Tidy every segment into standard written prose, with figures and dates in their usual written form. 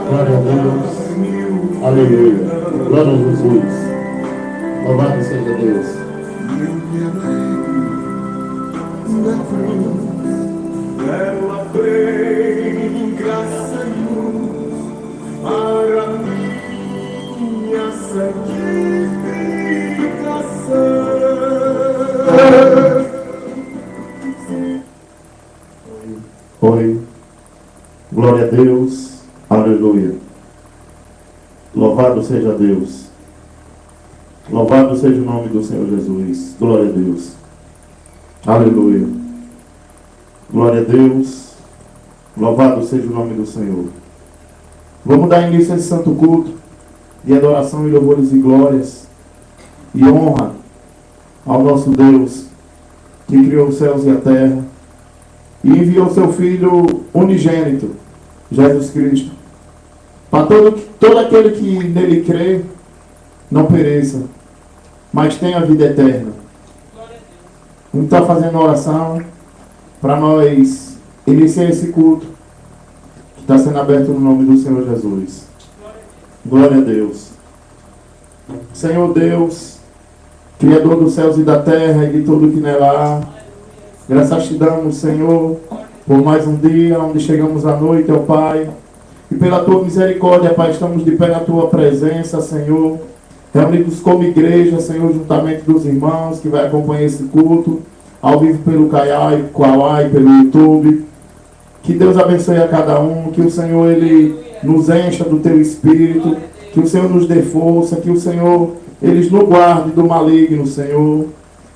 Glória a Deus. Aleluia. Glória a Jesus. Louvado seja Deus. Ela vem graça e luz para minha santificação. Oi. Glória a Deus. Aleluia. Louvado seja Deus. Louvado seja o nome do Senhor Jesus. Glória a Deus. Aleluia. Glória a Deus. Louvado seja o nome do Senhor. Vamos dar início a esse santo culto de adoração e louvores e glórias e honra ao nosso Deus que criou os céus e a terra e enviou seu Filho unigênito, Jesus Cristo, para todo aquele que nele crê não pereça, mas tenha a vida eterna. Vamos estar fazendo oração para nós iniciar esse culto que está sendo aberto no nome do Senhor Jesus. Glória a Deus. Senhor Deus, Criador dos céus e da terra e de tudo que nela há, graças te damos, Senhor, por mais um dia onde chegamos à noite, ó Pai, e pela tua misericórdia, Pai, estamos de pé na tua presença, Senhor, reunidos como igreja, Senhor, juntamente dos irmãos que vai acompanhar esse culto, ao vivo pelo Kawai, pelo YouTube. Que Deus abençoe a cada um, que o Senhor, Ele nos encha do teu Espírito, que o Senhor nos dê força, que o Senhor, Ele nos guarde do maligno, Senhor.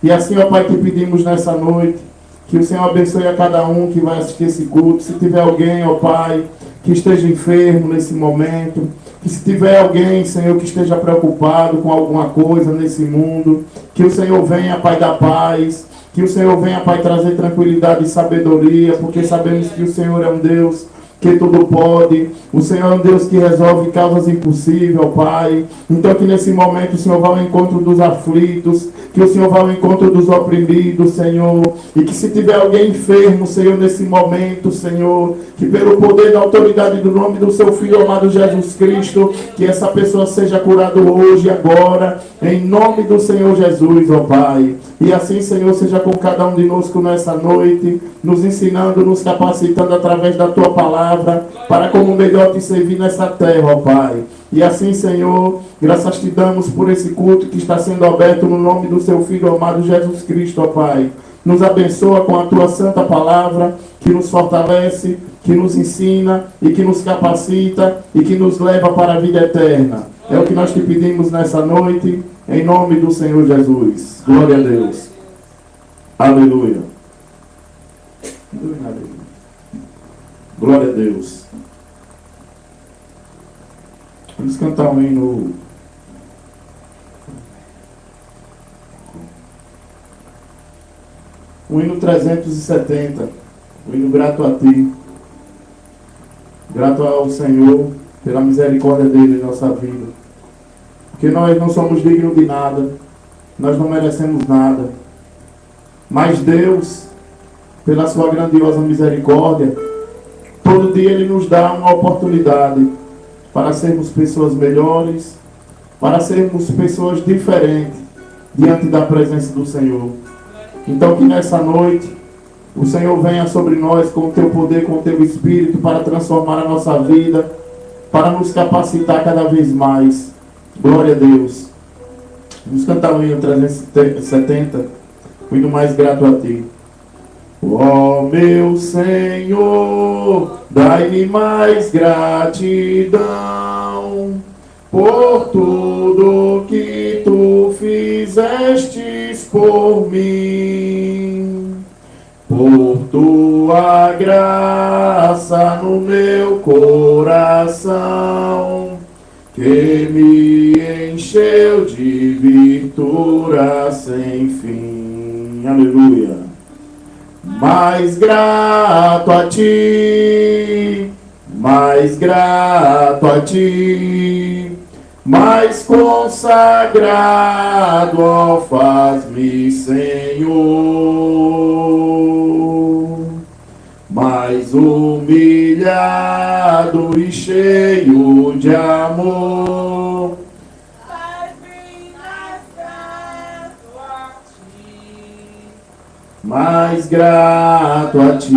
E assim, ó Pai, que pedimos nessa noite, que o Senhor abençoe a cada um que vai assistir esse culto. Se tiver alguém, ó Pai, que esteja enfermo nesse momento, que se tiver alguém, Senhor, que esteja preocupado com alguma coisa nesse mundo, que o Senhor venha, Pai, da paz, que o Senhor venha, Pai, trazer tranquilidade e sabedoria, porque sabemos que o Senhor é um Deus que tudo pode. O Senhor é um Deus que resolve causas impossíveis, ó Pai. Então que nesse momento o Senhor vá ao encontro dos aflitos, que o Senhor vá ao encontro dos oprimidos, Senhor. E que se tiver alguém enfermo, Senhor, nesse momento, Senhor, que pelo poder da autoridade do nome do seu Filho amado Jesus Cristo, que essa pessoa seja curada hoje, agora, em nome do Senhor Jesus, ó Pai. E assim, Senhor, seja com cada um de nós nessa noite, nos ensinando, nos capacitando através da tua palavra, para como melhor te servir nessa terra, ó Pai. E assim, Senhor, graças te damos por esse culto que está sendo aberto no nome do seu Filho amado Jesus Cristo, ó Pai. Nos abençoa com a tua santa palavra, que nos fortalece, que nos ensina e que nos capacita e que nos leva para a vida eterna. É o que nós te pedimos nessa noite, em nome do Senhor Jesus. Glória a Deus. Aleluia. Glória a Deus. Vamos cantar um hino. O hino 370. O hino grato a ti. Grato ao Senhor pela misericórdia dele em nossa vida. Porque nós não somos dignos de nada. Nós não merecemos nada. Mas Deus, pela sua grandiosa misericórdia, todo dia Ele nos dá uma oportunidade para sermos pessoas melhores, para sermos pessoas diferentes diante da presença do Senhor. Então que nessa noite o Senhor venha sobre nós com o Teu poder, com o Teu Espírito, para transformar a nossa vida, para nos capacitar cada vez mais. Glória a Deus. Vamos cantar o hino 370, o hino mais grato a Ti. Ó meu Senhor, dai-me mais gratidão por tudo que Tu fizestes por mim, por Tua graça no meu coração, que me encheu de virtude sem fim. Aleluia. Mais grato a Ti, mais grato a Ti, mais consagrado, ó, faz-me, Senhor, mais humilhado e cheio de amor. Mais grato a Ti,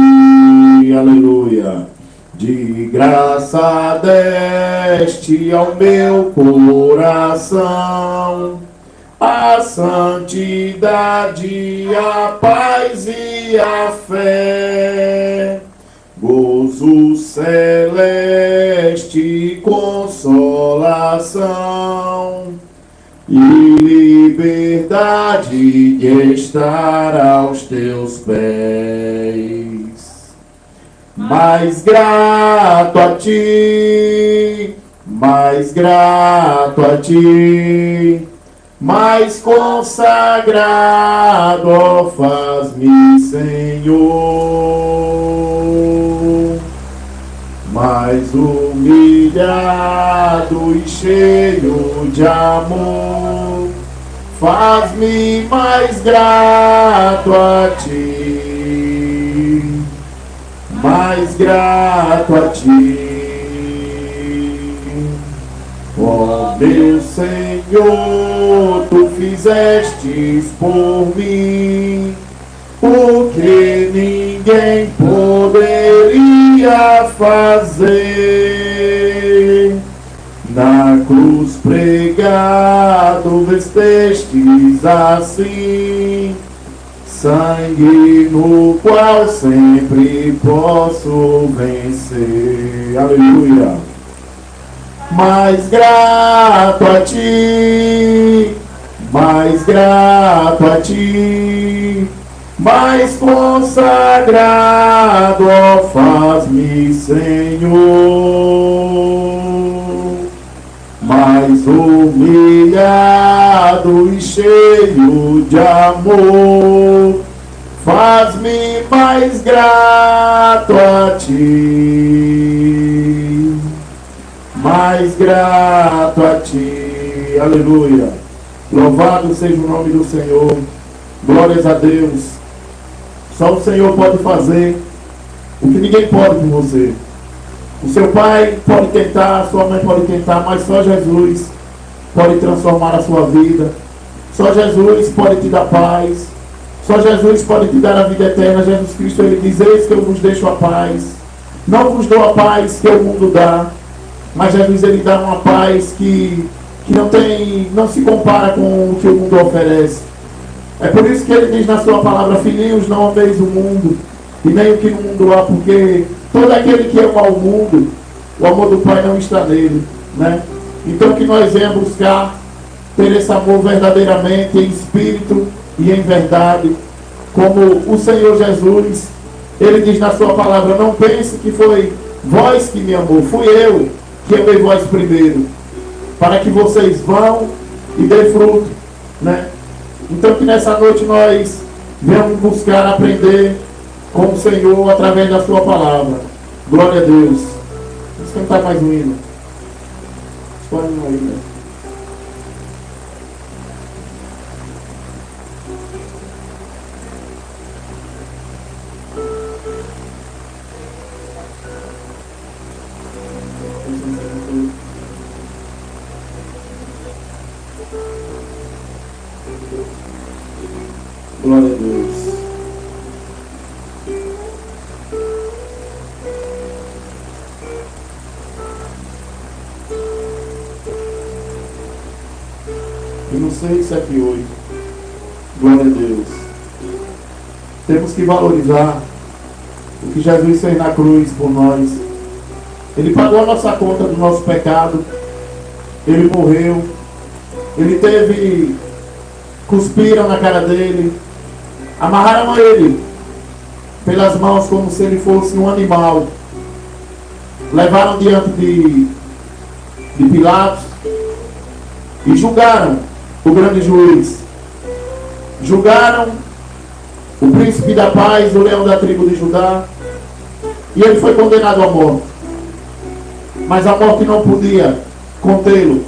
aleluia. De graça deste ao meu coração a santidade, a paz e a fé, gozo celeste, consolação e liberdade de estar aos Teus pés. Mais grato a Ti, mais grato a Ti, mais consagrado, ó, faz-me, Senhor, mais humilhado e cheio de amor, faz-me mais grato a Ti, mais grato a Ti. Ó meu Senhor, Tu fizestes por mim o que ninguém poderia fazer. Na cruz pregado vestestes assim sangue no qual sempre posso vencer. Aleluia. Mais grato a Ti, mais grato a Ti, mais consagrado, ó, faz-me, Senhor, mais humilhado e cheio de amor, faz-me mais grato a Ti, mais grato a Ti. Aleluia. Louvado seja o nome do Senhor. Glórias a Deus. Só o Senhor pode fazer o que ninguém pode por você. O seu pai pode tentar, a sua mãe pode tentar, mas só Jesus pode transformar a sua vida. Só Jesus pode te dar paz. Só Jesus pode te dar a vida eterna. Jesus Cristo, Ele diz: eis que eu vos deixo a paz. Não vos dou a paz que o mundo dá. Mas Jesus, Ele dá uma paz que não se compara com o que o mundo oferece. É por isso que Ele diz na sua palavra: filhinhos, não ameis o mundo, e nem o que no mundo há, porque todo aquele que ama o mundo, o amor do Pai não está nele, né? Então que nós venhamos buscar ter esse amor verdadeiramente, em espírito e em verdade, como o Senhor Jesus, Ele diz na sua palavra: não pense que foi vós que me amou, fui eu que amei vós primeiro, para que vocês vão e dê fruto, né? Então que nessa noite nós venhamos buscar aprender com o Senhor através da sua palavra. Glória a Deus. Vamos cantar mais um hino. Escolhe um aí, né? Glória a Deus. Eu não sei se é aqui hoje. Glória a Deus. Temos que valorizar o que Jesus fez na cruz por nós. Ele pagou a nossa conta do nosso pecado. Ele morreu. Ele teve... Cuspiram na cara dele. Amarraram ele pelas mãos como se ele fosse um animal. Levaram diante de Pilatos e julgaram o grande juiz. Julgaram o príncipe da paz, o leão da tribo de Judá. E ele foi condenado à morte. Mas a morte não podia contê-lo,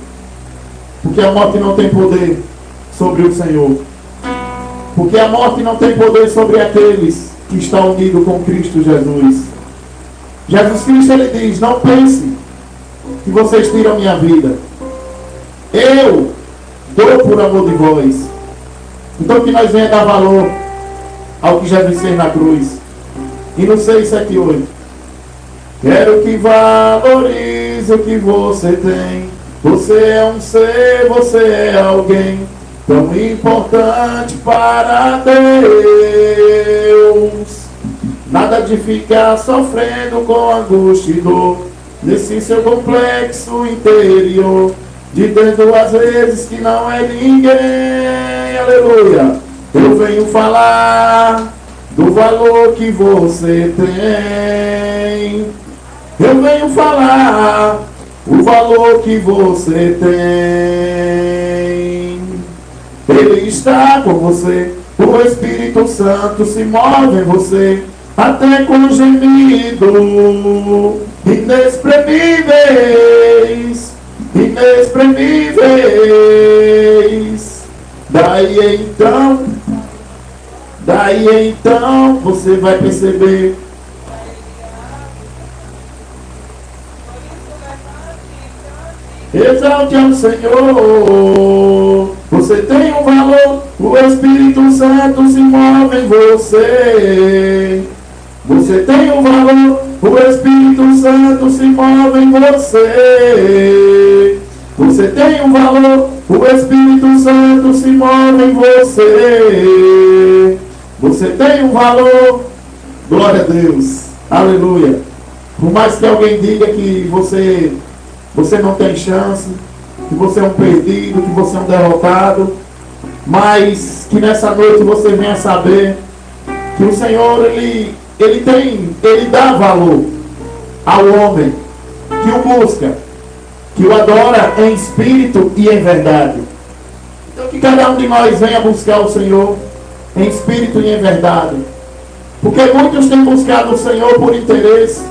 porque a morte não tem poder sobre o Senhor. Porque a morte não tem poder sobre aqueles que estão unidos com Cristo Jesus. Jesus Cristo, ele diz: não pense que vocês tiram minha vida. Eu dou por amor de vós. Então que nós venhamos dar valor ao que Jesus fez na cruz. E no 6, 7 e 8. Quero que valorize o que você tem. Você é um ser, você é alguém tão importante para Deus. Nada de ficar sofrendo com angústia e dor nesse seu complexo interior, dizendo às vezes que não é ninguém. Aleluia. Eu venho falar do valor que você tem. Eu venho falar o valor que você tem. Ele está com você. O Espírito Santo se move em você, até com gemido inexprimíveis, inexprimíveis. Daí então você vai perceber. Exalte ao Senhor. Você tem um valor. O Espírito Santo se move em você. Você tem um valor. O Espírito Santo se move em você. Você tem um valor. O Espírito Santo se move em você. Você tem um valor. Glória a Deus. Aleluia. Por mais que alguém diga que você não tem chance, que você é um perdido, que você é um derrotado, mas que nessa noite você venha saber que o Senhor, Ele dá valor ao homem que o busca, que o adora em espírito e em verdade. Então que cada um de nós venha buscar o Senhor em espírito e em verdade, porque muitos têm buscado o Senhor por interesse,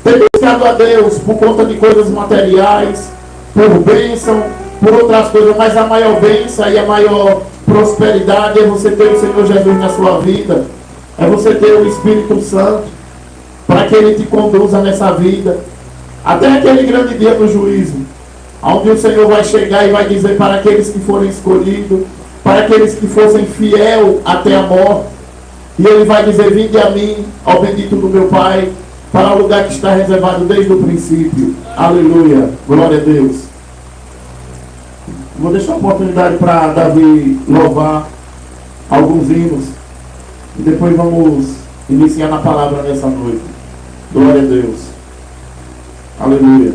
têm buscado a Deus por conta de coisas materiais, por bênção, por outras coisas, mas a maior bênção e a maior prosperidade é você ter o Senhor Jesus na sua vida, é você ter o Espírito Santo, para que Ele te conduza nessa vida, até aquele grande dia do juízo, onde o Senhor vai chegar e vai dizer para aqueles que forem escolhidos, para aqueles que fossem fiel até a morte, e Ele vai dizer: vinde a mim, ao bendito do meu Pai, para o lugar que está reservado desde o princípio. Aleluia. Glória a Deus. Vou deixar a oportunidade para Davi louvar alguns hinos. E depois vamos iniciar na palavra nessa noite. Glória a Deus. Aleluia.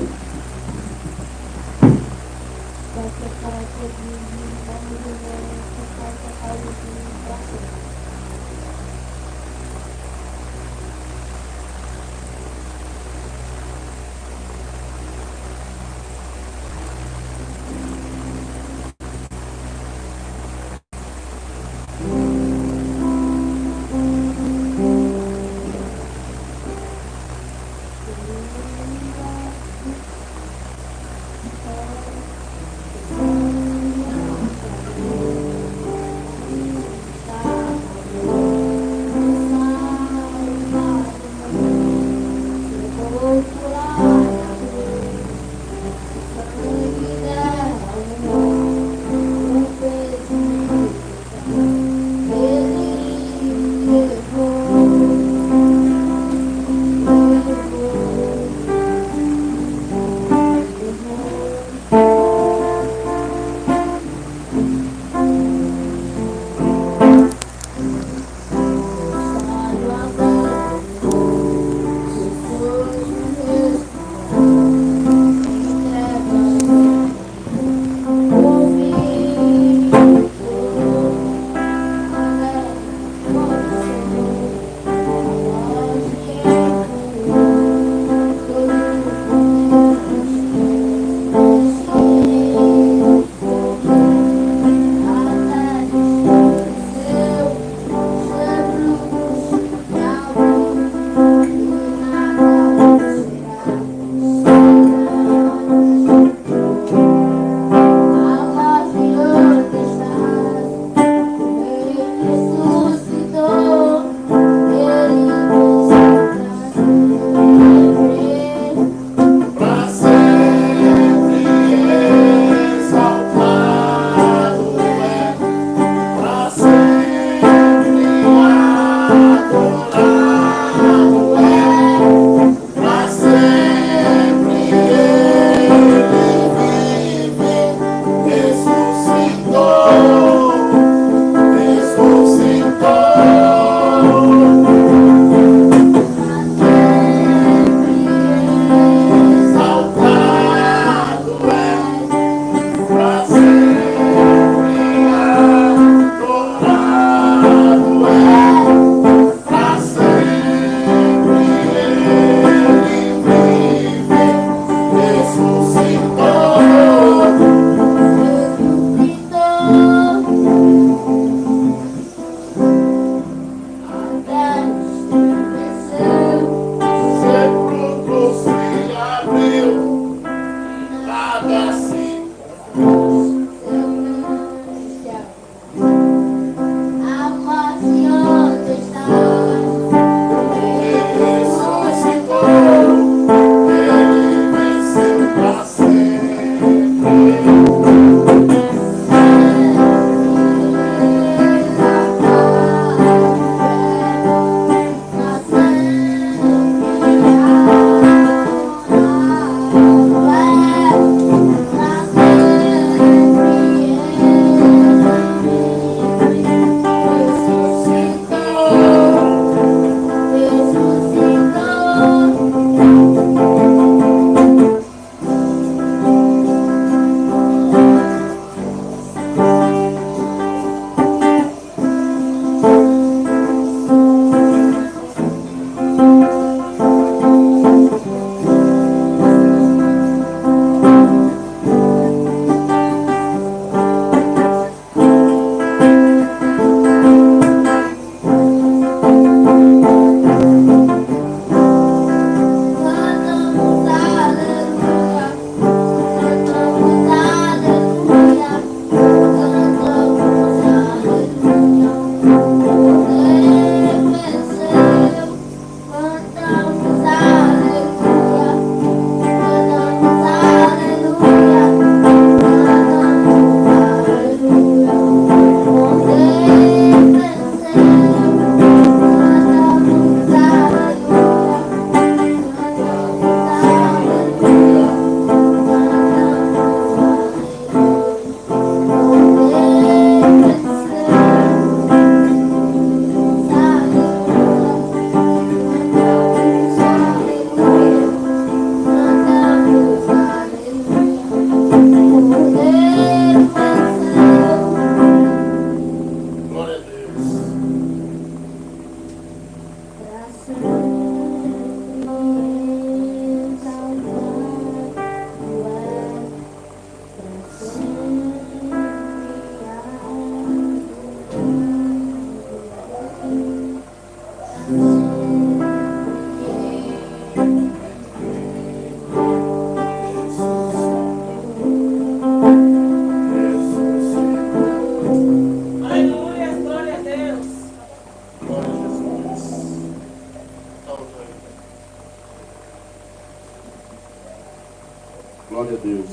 Glória a Deus.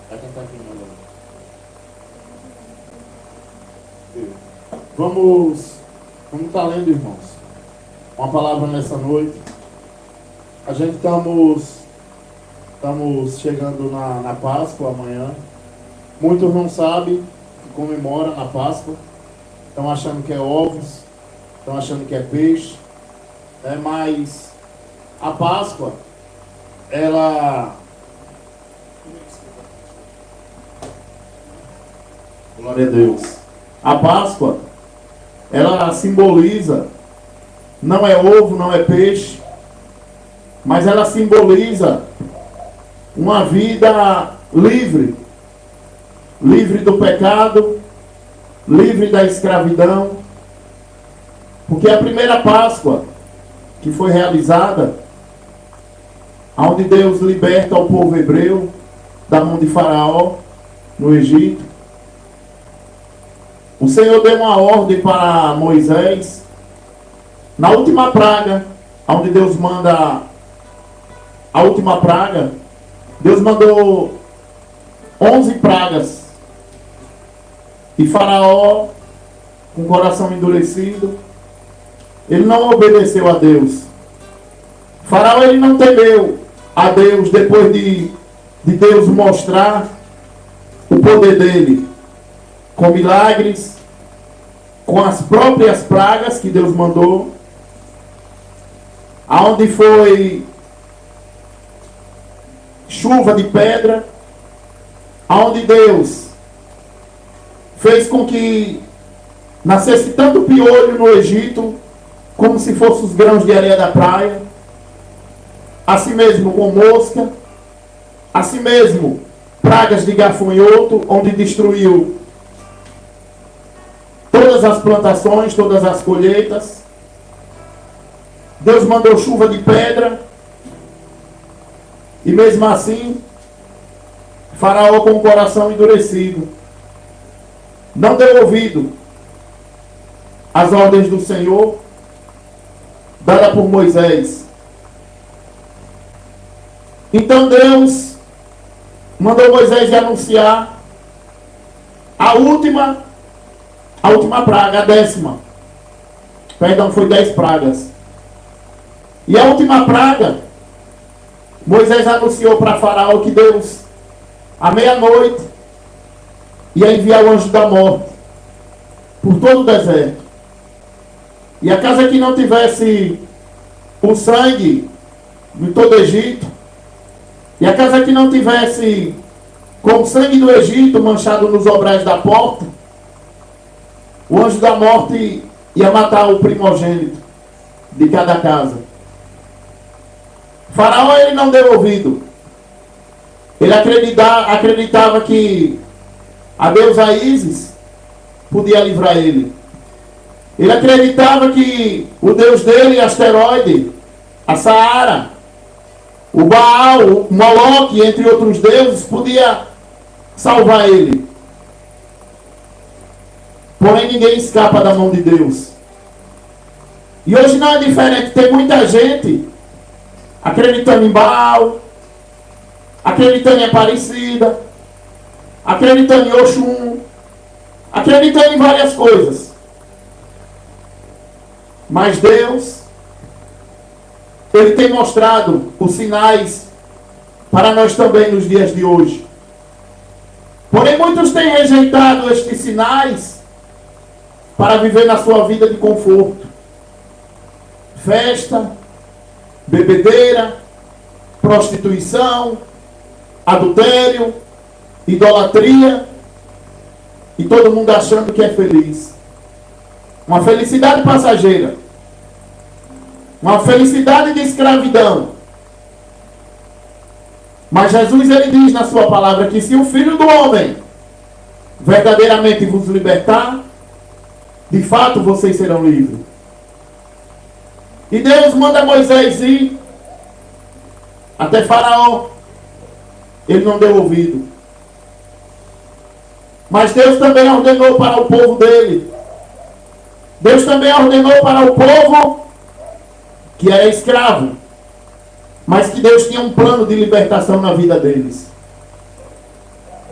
Vai cantar aqui agora. Vamos estar lendo, irmãos, uma palavra nessa noite. A gente estamos chegando na Páscoa amanhã. Muitos não sabem que comemora na Páscoa. Estão achando que é ovos, estão achando que é peixe. Mas a Páscoa, ela... Glória a Deus. A Páscoa, ela simboliza, não é ovo, não é peixe, mas ela simboliza uma vida livre, livre do pecado, livre da escravidão, porque a primeira Páscoa que foi realizada, onde Deus liberta o povo hebreu da mão de Faraó no Egito, o Senhor deu uma ordem para Moisés, na última praga, onde Deus manda a última praga, Deus mandou 11 pragas. E Faraó, com o coração endurecido, ele não obedeceu a Deus. Faraó, ele não temeu a Deus depois de Deus mostrar o poder dele, com milagres, com as próprias pragas que Deus mandou, aonde foi chuva de pedra, aonde Deus fez com que nascesse tanto piolho no Egito, como se fossem os grãos de areia da praia, assim mesmo com mosca, assim mesmo pragas de gafanhoto, onde destruiu todas as plantações, todas as colheitas. Deus mandou chuva de pedra, e mesmo assim, Faraó, com o coração endurecido, não deu ouvido às ordens do Senhor, dada por Moisés. Então Deus mandou Moisés anunciar a última praga, a 10ª. Perdão, foi 10 pragas. E a última praga, Moisés anunciou para Faraó que Deus, à meia-noite, ia enviar o anjo da morte por todo o deserto. E a casa que não tivesse o sangue de todo o Egito, e a casa que não tivesse com o sangue do Egito manchado nos obrais da porta, o anjo da morte ia matar o primogênito de cada casa. Faraó, ele não deu ouvido. Ele acreditava que a deusa Ísis podia livrar ele. Ele acreditava que o Deus dele, asteroide, a Saara, o Baal, o Moloque, entre outros deuses, podia salvar ele. Porém, ninguém escapa da mão de Deus. E hoje não é diferente. Tem muita gente acreditando em Baal, acreditando em Aparecida, acreditando em Oxum, acreditando em várias coisas. Mas Deus, Ele tem mostrado os sinais para nós também nos dias de hoje. Porém, muitos têm rejeitado estes sinais para viver na sua vida de conforto. Festa, bebedeira, prostituição, adultério, idolatria, e todo mundo achando que é feliz. Uma felicidade passageira. Uma felicidade de escravidão. Mas Jesus, ele diz na sua palavra que se o Filho do Homem verdadeiramente vos libertar, de fato vocês serão livres. E Deus manda Moisés ir até Faraó. Ele não deu ouvido. Mas Deus também ordenou para o povo dele. Deus também ordenou para o povo que era escravo, mas que Deus tinha um plano de libertação na vida deles.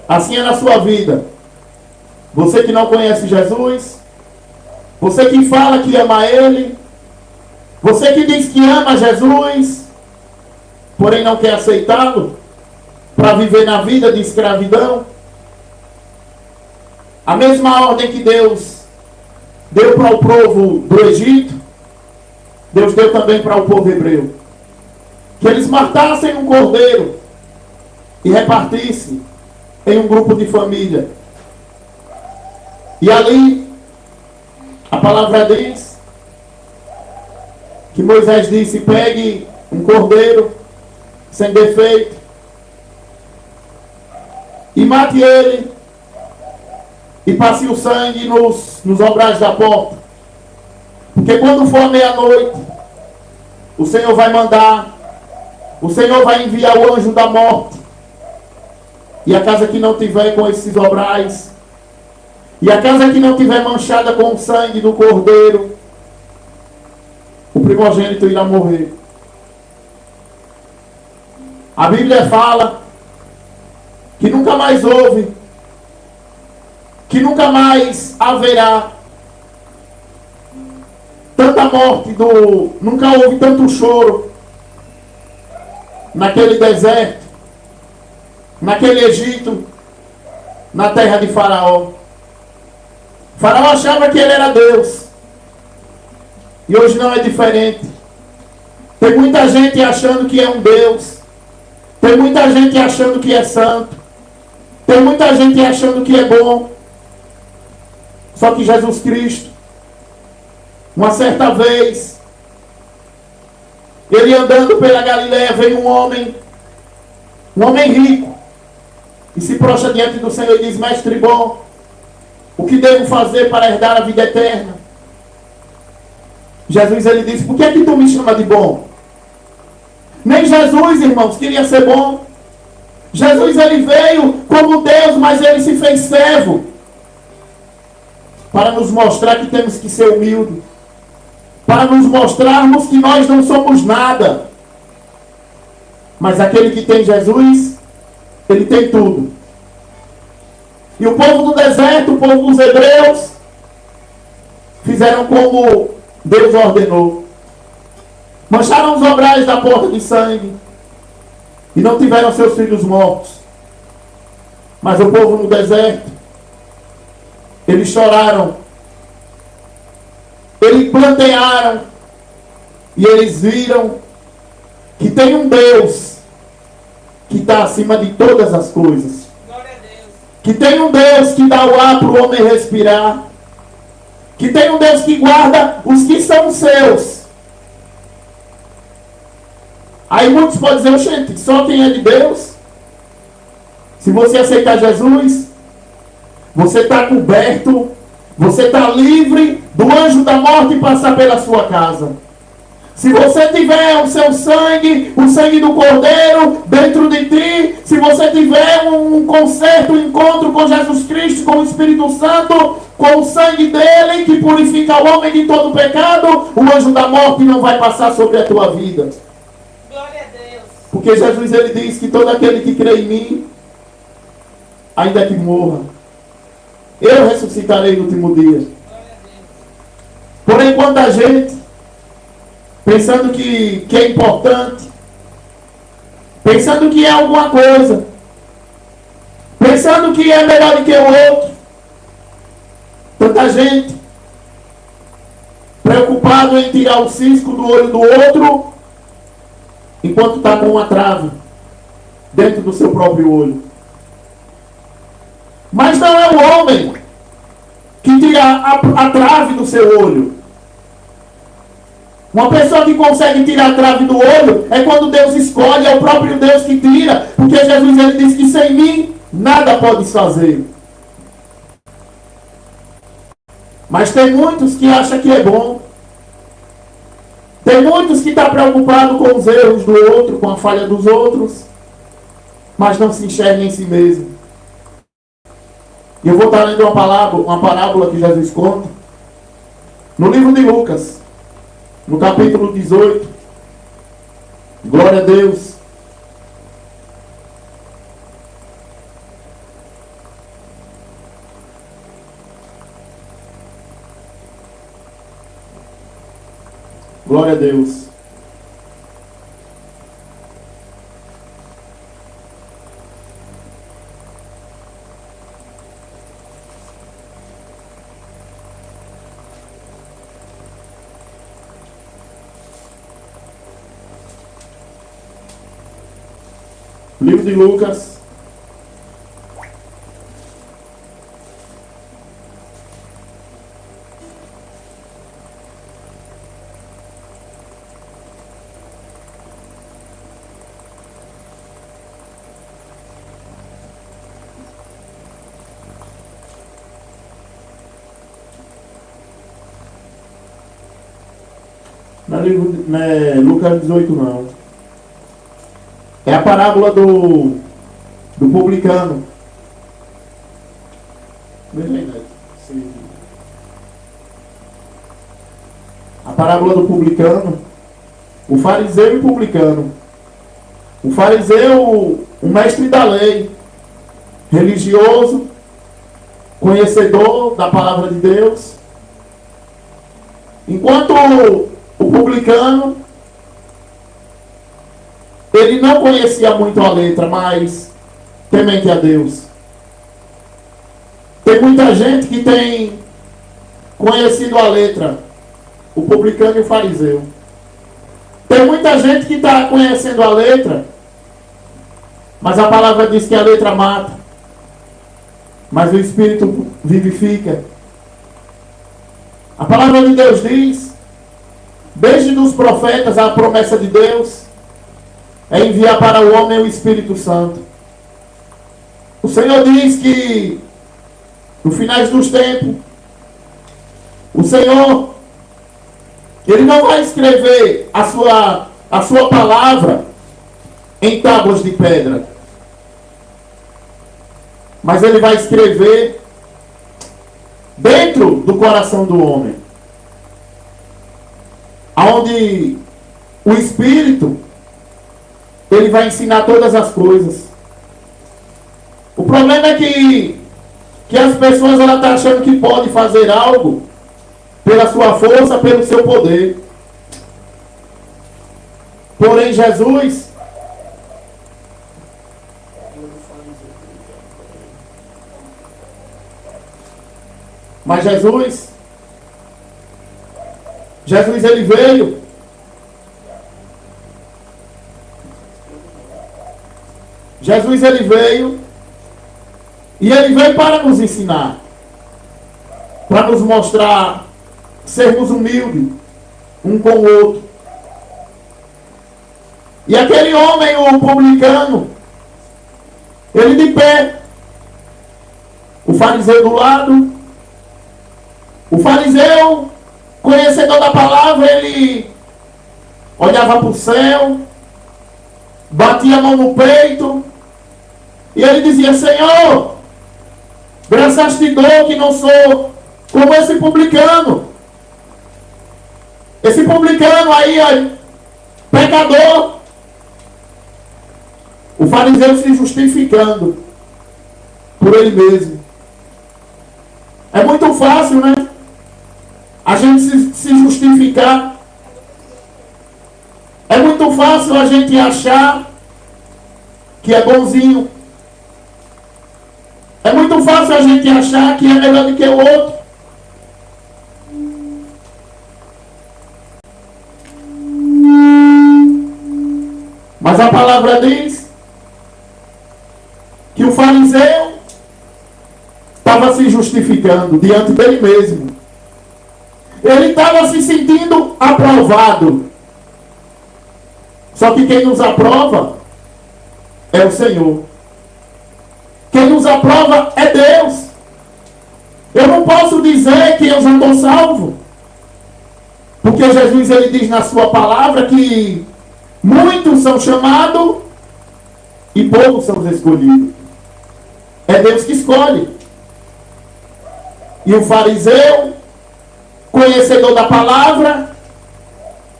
Assim é na sua vida. Você que não conhece Jesus, você que fala que ama Ele, você que diz que ama Jesus, porém não quer aceitá-lo para viver na vida de escravidão. A mesma ordem que Deus deu para o povo do Egito, Deus deu também para o povo hebreu. Que eles matassem um cordeiro e repartissem em um grupo de família. E ali, a palavra diz que Moisés disse: pegue um cordeiro sem defeito e mate ele e passe o sangue nos obrais da porta. Porque quando for meia-noite, o Senhor vai mandar, o Senhor vai enviar o anjo da morte. E a casa que não tiver com esses obrais, e a casa que não tiver manchada com o sangue do cordeiro, o primogênito irá morrer. A Bíblia fala que nunca mais houve, que nunca mais haverá tanta morte, nunca houve tanto choro naquele deserto, naquele Egito, na terra de Faraó. Faraó achava que ele era Deus, e hoje não é diferente. Tem muita gente achando que é um Deus, tem muita gente achando que é santo, tem muita gente achando que é bom. Só que Jesus Cristo, uma certa vez, ele andando pela Galileia, veio um homem rico, e se prostra diante do Senhor e diz: mestre bom, o que devo fazer para herdar a vida eterna? Jesus, ele disse: por que é que tu me chama de bom? Nem Jesus, irmãos, queria ser bom. Jesus, ele veio como Deus, mas ele se fez servo, para nos mostrar que temos que ser humildes, para nos mostrarmos que nós não somos nada. Mas aquele que tem Jesus, ele tem tudo. E o povo do deserto, o povo dos hebreus, fizeram como Deus ordenou. Mancharam os obrais da porta de sangue e não tiveram seus filhos mortos. Mas o povo no deserto, eles choraram, eles plantearam, e eles viram que tem um Deus que está acima de todas as coisas. Que tem um Deus que dá o ar para o homem respirar. Que tem um Deus que guarda os que são seus. Aí muitos podem dizer: gente, só quem é de Deus? Se você aceitar Jesus, você está coberto, você está livre do anjo da morte passar pela sua casa. Se você tiver o seu sangue, o sangue do Cordeiro dentro de ti, se você tiver um concerto, um encontro com Jesus Cristo, com o Espírito Santo, com o sangue dele que purifica o homem de todo pecado, o anjo da morte não vai passar sobre a tua vida. Glória a Deus. Porque Jesus, ele diz que todo aquele que crê em mim, ainda que morra, eu ressuscitarei no último dia. Porém, quanta gente, pensando que é importante, pensando que é alguma coisa, pensando que é melhor do que o outro, tanta gente preocupado em tirar o cisco do olho do outro, enquanto está com uma trave dentro do seu próprio olho. Mas não é o homem que tira a trave do seu olho. Uma pessoa que consegue tirar a trave do olho é quando Deus escolhe, é o próprio Deus que tira. Porque Jesus, ele diz que sem mim nada podes fazer. Mas tem muitos que acham que é bom. Tem muitos que estão preocupados com os erros do outro, com a falha dos outros, mas não se enxergam em si mesmo. E eu vou estar lendo uma parábola que Jesus conta no livro de Lucas, no capítulo 18. Glória a Deus. Glória a Deus. Livro de Lucas. Não é Lucas 18 não. É a parábola do publicano. Veja aí, né? A parábola do publicano. O fariseu e o publicano. O fariseu, o mestre da lei, religioso, conhecedor da palavra de Deus. Enquanto o publicano, ele não conhecia muito a letra, mas temente a Deus. Tem muita gente que tem conhecido a letra, o publicano e o fariseu. Tem muita gente que está conhecendo a letra, mas a palavra diz que a letra mata, mas o Espírito vivifica. A palavra de Deus diz, desde os profetas a promessa de Deus é enviar para o homem o Espírito Santo. O Senhor diz que no finais dos tempos, o Senhor, Ele não vai escrever a sua palavra em tábuas de pedra, mas Ele vai escrever dentro do coração do homem, aonde o Espírito, Ele vai ensinar todas as coisas. O problema é que as pessoas estão achando que pode fazer algo pela sua força, pelo seu poder. Porém, Jesus, mas Jesus ele veio e ele veio para nos ensinar, para nos mostrar sermos humildes um com o outro. E aquele homem, o publicano, ele de pé, o fariseu do lado. O fariseu, conhecedor da palavra, ele olhava para o céu, batia a mão no peito, e ele dizia: Senhor, graças te dou que não sou como esse publicano. Esse publicano aí, pecador. O fariseu se justificando por ele mesmo. É muito fácil, né? A gente se justificar. É muito fácil a gente achar que é bonzinho. É muito fácil a gente achar que é melhor do que o outro. Mas a palavra diz que o fariseu estava se justificando diante dele mesmo. Ele estava se sentindo aprovado. Só que quem nos aprova é o Senhor. Quem nos aprova é Deus. Eu não posso dizer que eu já estou salvo, porque Jesus ele diz na sua palavra que muitos são chamados e poucos são escolhidos. É Deus que escolhe. E o fariseu, conhecedor da palavra,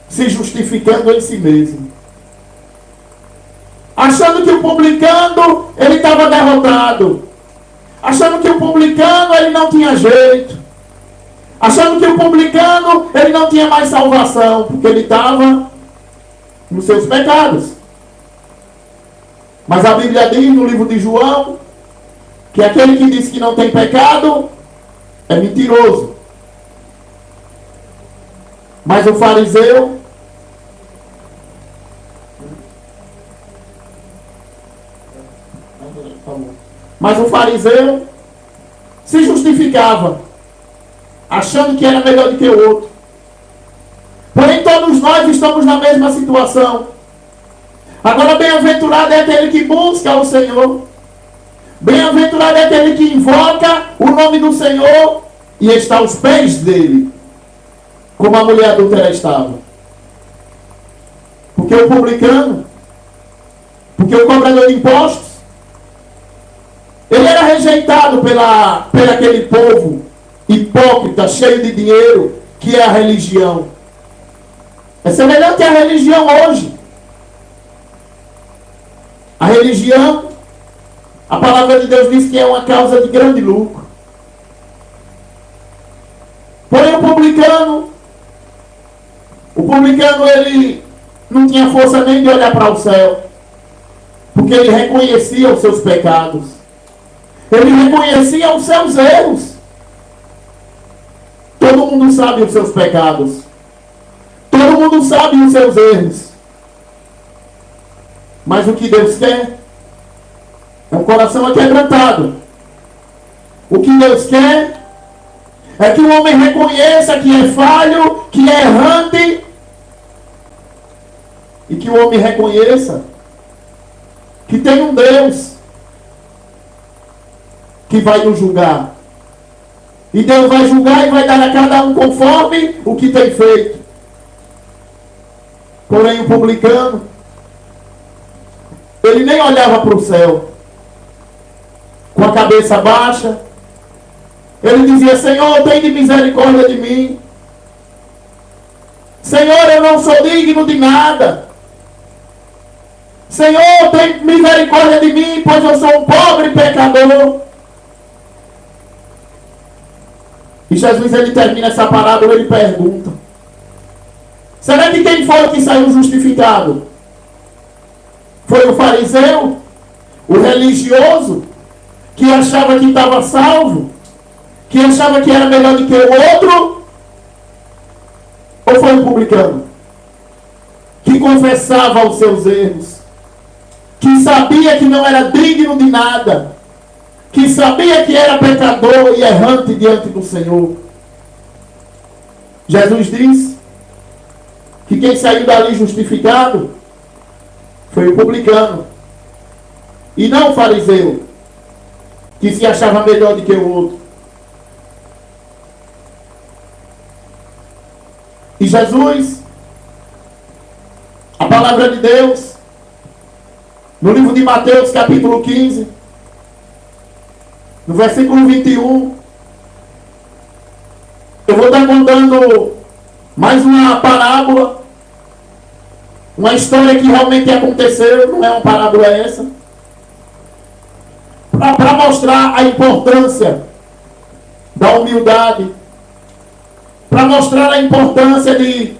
se justificando em si mesmo, achando que o publicano ele estava derrotado, achando que o publicano ele não tinha jeito, achando que o publicano, ele não tinha mais salvação, porque ele estava nos seus pecados. Mas a Bíblia diz no livro de João, que aquele que diz que não tem pecado, é mentiroso. Mas o fariseu, se justificava, achando que era melhor do que o outro. Porém, todos nós estamos na mesma situação. Agora, bem-aventurado é aquele que busca o Senhor. Bem-aventurado é aquele que invoca o nome do Senhor e está aos pés dele, como a mulher adúltera estava. Porque o publicano, porque o cobrador de impostos, ele era rejeitado pelo aquele povo hipócrita, cheio de dinheiro, que é a religião. É semelhante à religião hoje. A religião, a palavra de Deus diz que é uma causa de grande lucro. Porém o publicano, ele não tinha força nem de olhar para o céu, porque ele reconhecia os seus pecados. Ele reconhecia os seus erros. Todo mundo sabe os seus pecados. Todo mundo sabe os seus erros. Mas o que Deus quer é um coração aquebrantado. O que Deus quer é que o homem reconheça que é falho, que é errante, e que o homem reconheça que tem um Deus que vai nos julgar. E Deus vai julgar e vai dar a cada um conforme o que tem feito. Porém, o publicano, ele nem olhava para o céu. Com a cabeça baixa, ele dizia: Senhor, tem de misericórdia de mim. Senhor, eu não sou digno de nada. Senhor, tem misericórdia de mim, pois eu sou um pobre pecador. E Jesus, ele termina essa parábola, ele pergunta: será que quem foi que saiu justificado? Foi o fariseu? O religioso? Que achava que estava salvo? Que achava que era melhor do que o outro? Ou foi o publicano? Que confessava os seus erros? Que sabia que não era digno de nada? Que sabia que era pecador e errante diante do Senhor? Jesus diz que quem saiu dali justificado foi o publicano, e não o fariseu, que se achava melhor do que o outro. E Jesus, a palavra de Deus, no livro de Mateus, capítulo 15, no versículo 21, eu vou estar contando mais uma parábola, uma história que realmente aconteceu, não é uma parábola essa, para mostrar a importância da humildade, para mostrar a importância de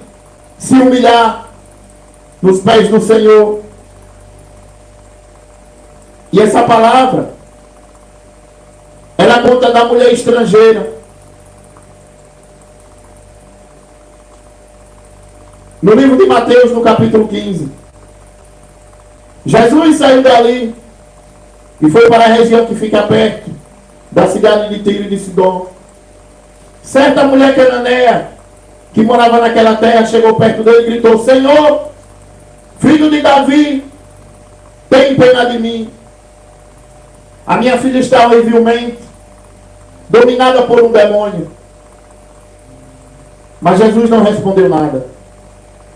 se humilhar nos pés do Senhor. E essa palavra, ela conta da mulher estrangeira. No livro de Mateus, no capítulo 15. Jesus saiu dali e foi para a região que fica perto da cidade de Tiro e de Sidom. Certa mulher cananeia que morava naquela terra chegou perto dele e gritou: Senhor, filho de Davi, tem pena de mim. A minha filha está horrivelmente dominada por um demônio. Mas Jesus não respondeu nada.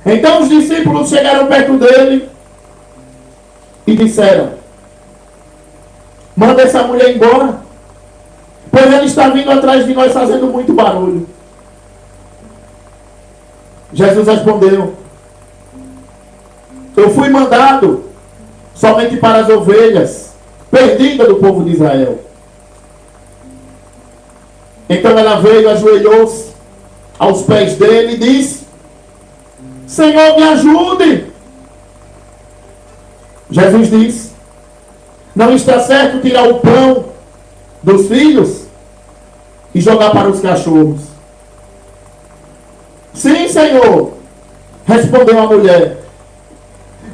Então os discípulos chegaram perto dele e disseram: manda essa mulher embora, pois ela está vindo atrás de nós fazendo muito barulho. Jesus respondeu: eu fui mandado somente para as ovelhas perdidas do povo de Israel. Então ela veio, ajoelhou-se aos pés dele e disse: Senhor, me ajude. Jesus disse: não está certo tirar o pão dos filhos e jogar para os cachorros. Sim, Senhor, respondeu a mulher,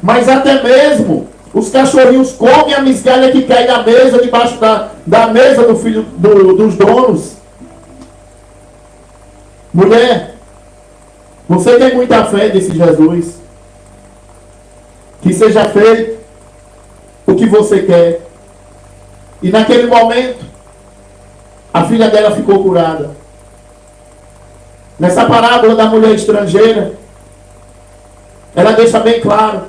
mas até mesmo os cachorrinhos comem a migalha que cai da mesa, debaixo da mesa do filho dos donos. Mulher, você tem muita fé, disse Jesus. Que seja feito o que você quer. E naquele momento, a filha dela ficou curada. Nessa parábola da mulher estrangeira, ela deixa bem claro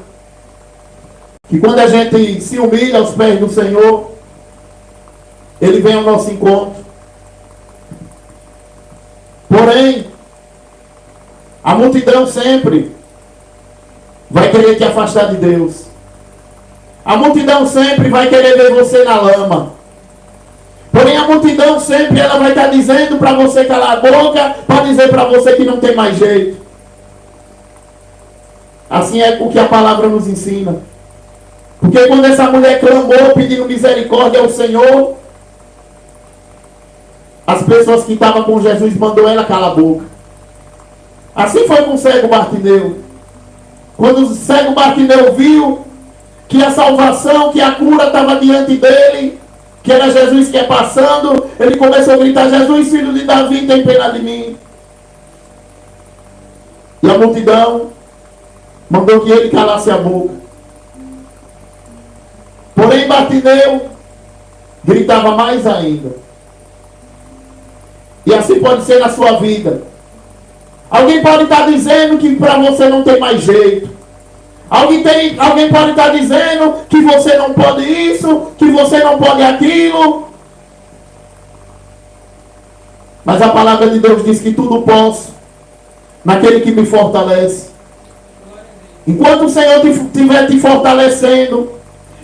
que quando a gente se humilha aos pés do Senhor, Ele vem ao nosso encontro. Porém, a multidão sempre vai querer te afastar de Deus. A multidão sempre vai querer ver você na lama. Porém, a multidão sempre ela vai estar dizendo para você calar a boca, para dizer para você que não tem mais jeito. Assim é o que a palavra nos ensina. Porque quando essa mulher clamou pedindo misericórdia ao Senhor, as pessoas que estavam com Jesus mandou ela calar a boca. Assim foi com o cego Bartimeu. Quando o cego Bartimeu viu que a salvação, que a cura estava diante dele, que era Jesus que ia passando, ele começou a gritar: Jesus, filho de Davi, tem pena de mim. E a multidão mandou que ele calasse a boca. Porém, Bartimeu gritava mais ainda. E assim pode ser na sua vida. Alguém pode estar dizendo que para você não tem mais jeito. Alguém pode estar dizendo que você não pode isso, que você não pode aquilo. Mas a palavra de Deus diz que tudo posso naquele que me fortalece. Enquanto o Senhor estiver te fortalecendo,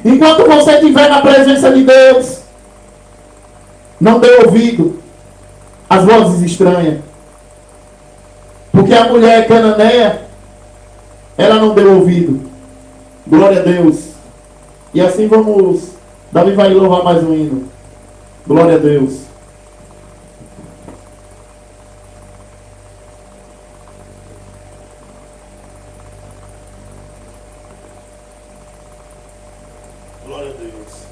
enquanto você estiver na presença de Deus, não dê ouvido às vozes estranhas. Porque a mulher cananeia, ela não deu ouvido. Glória a Deus. E assim vamos. Davi vai louvar mais um hino. Glória a Deus. Glória a Deus.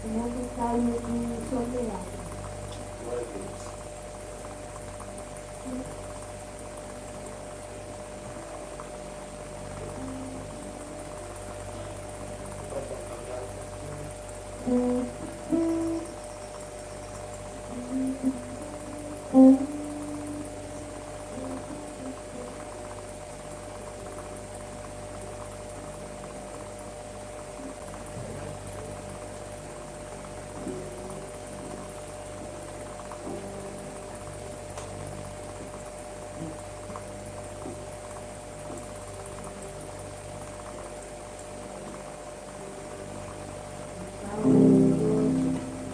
O mundo está no soberano. Glória a Deus.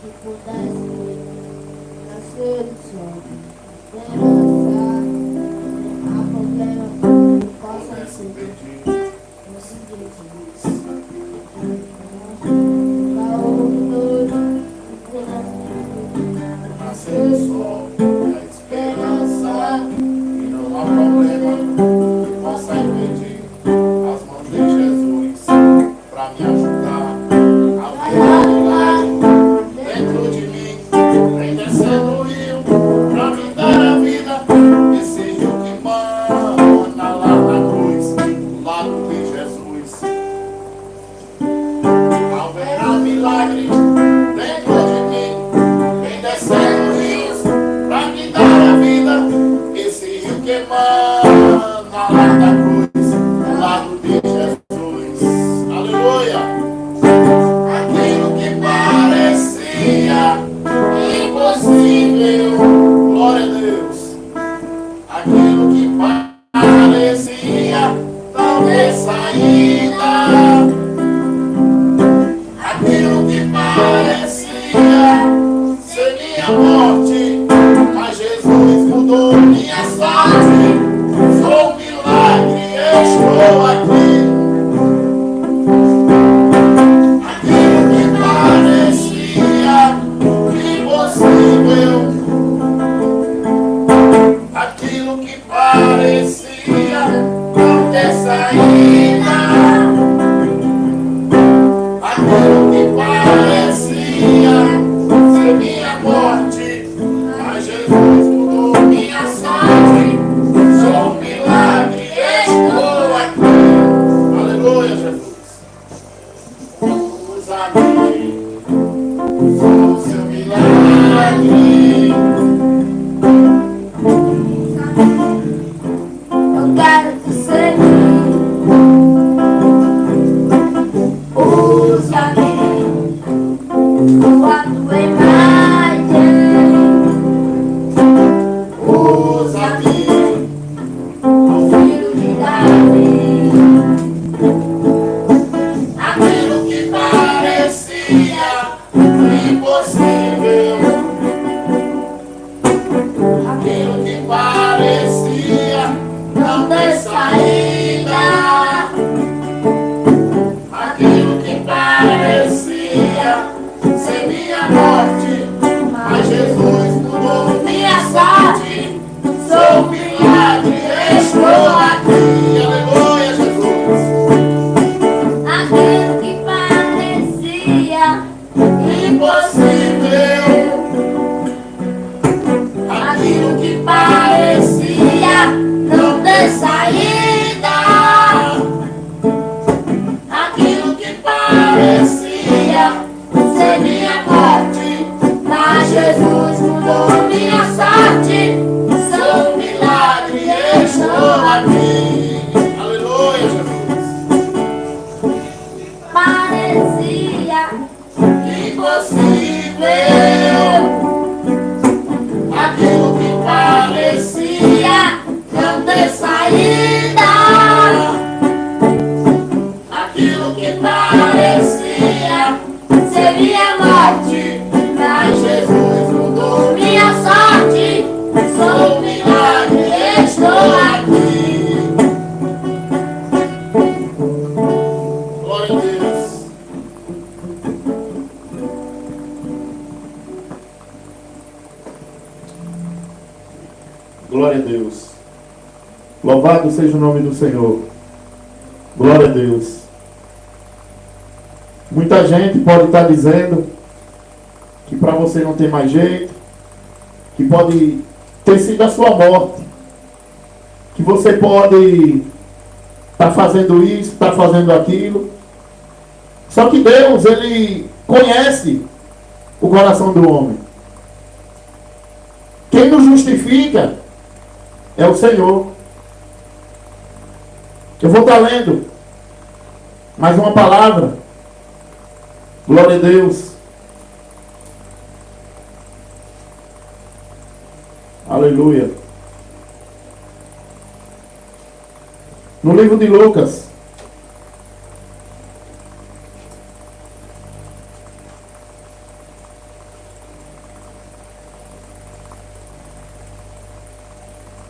Que pudesse nascer do sol, esperança, a problema que possa ser conseguir da ouvidora, nascer do sol, a esperança, E não há problema que possa impedir as mãos de Jesus para me ajudar a ver milagre dentro de mim. Vem descendo o rio para me dar a vida. Esse rio que mana lá na cruz, do lado de Jesus. Haverá milagre dentro de mim. Vem descendo rios para me dar a vida. Esse rio que emana lá da cruz, do lado de Jesus. Aleluia! Aquilo que parecia impossível, glória a Deus. Aquilo que parecia não ter saída. Aquilo que parecia ser minha morte, aquilo que parecia não ter saída, aquilo que parecia ser minha morte, mas Jesus mudou minha sorte. Sou um milagre, estou aqui. Aleluia, Jesus. Usa-me, sou seu milagre. Eu quero te servir. Usa-me, a tua imagem. Usa-me, o filho de Davi. Aquilo que parecia impossível, aquilo que parecia não ter saída, aquilo que parecia ser minha morte, mas Jesus mudou minha sorte. Sou um milagre, estou aqui. Aleluia, Jesus. Aquilo que parecia impossível, aquilo que parecia não ter saída, aquilo que parecia ser minha morte, mas Jesus mudou minha sorte. Sou um milagre, estou aqui. Aleluia, Jesus. Parecia impossível, aquilo que parecia não ter saída, aquilo que parecia ser minha morte, mas Jesus mudou minha sorte. Sou um milagre, estou aqui. Glória a Deus. Glória a Deus. Louvado seja o nome do Senhor. Glória a Deus. Muita gente pode estar dizendo que para você não tem mais jeito, que pode ter sido a sua morte, que você pode estar fazendo isso, estar fazendo aquilo. Só que Deus, Ele conhece o coração do homem. Quem nos justifica é o Senhor. Eu vou estar lendo mais uma palavra. Glória a Deus. Aleluia. No livro de Lucas,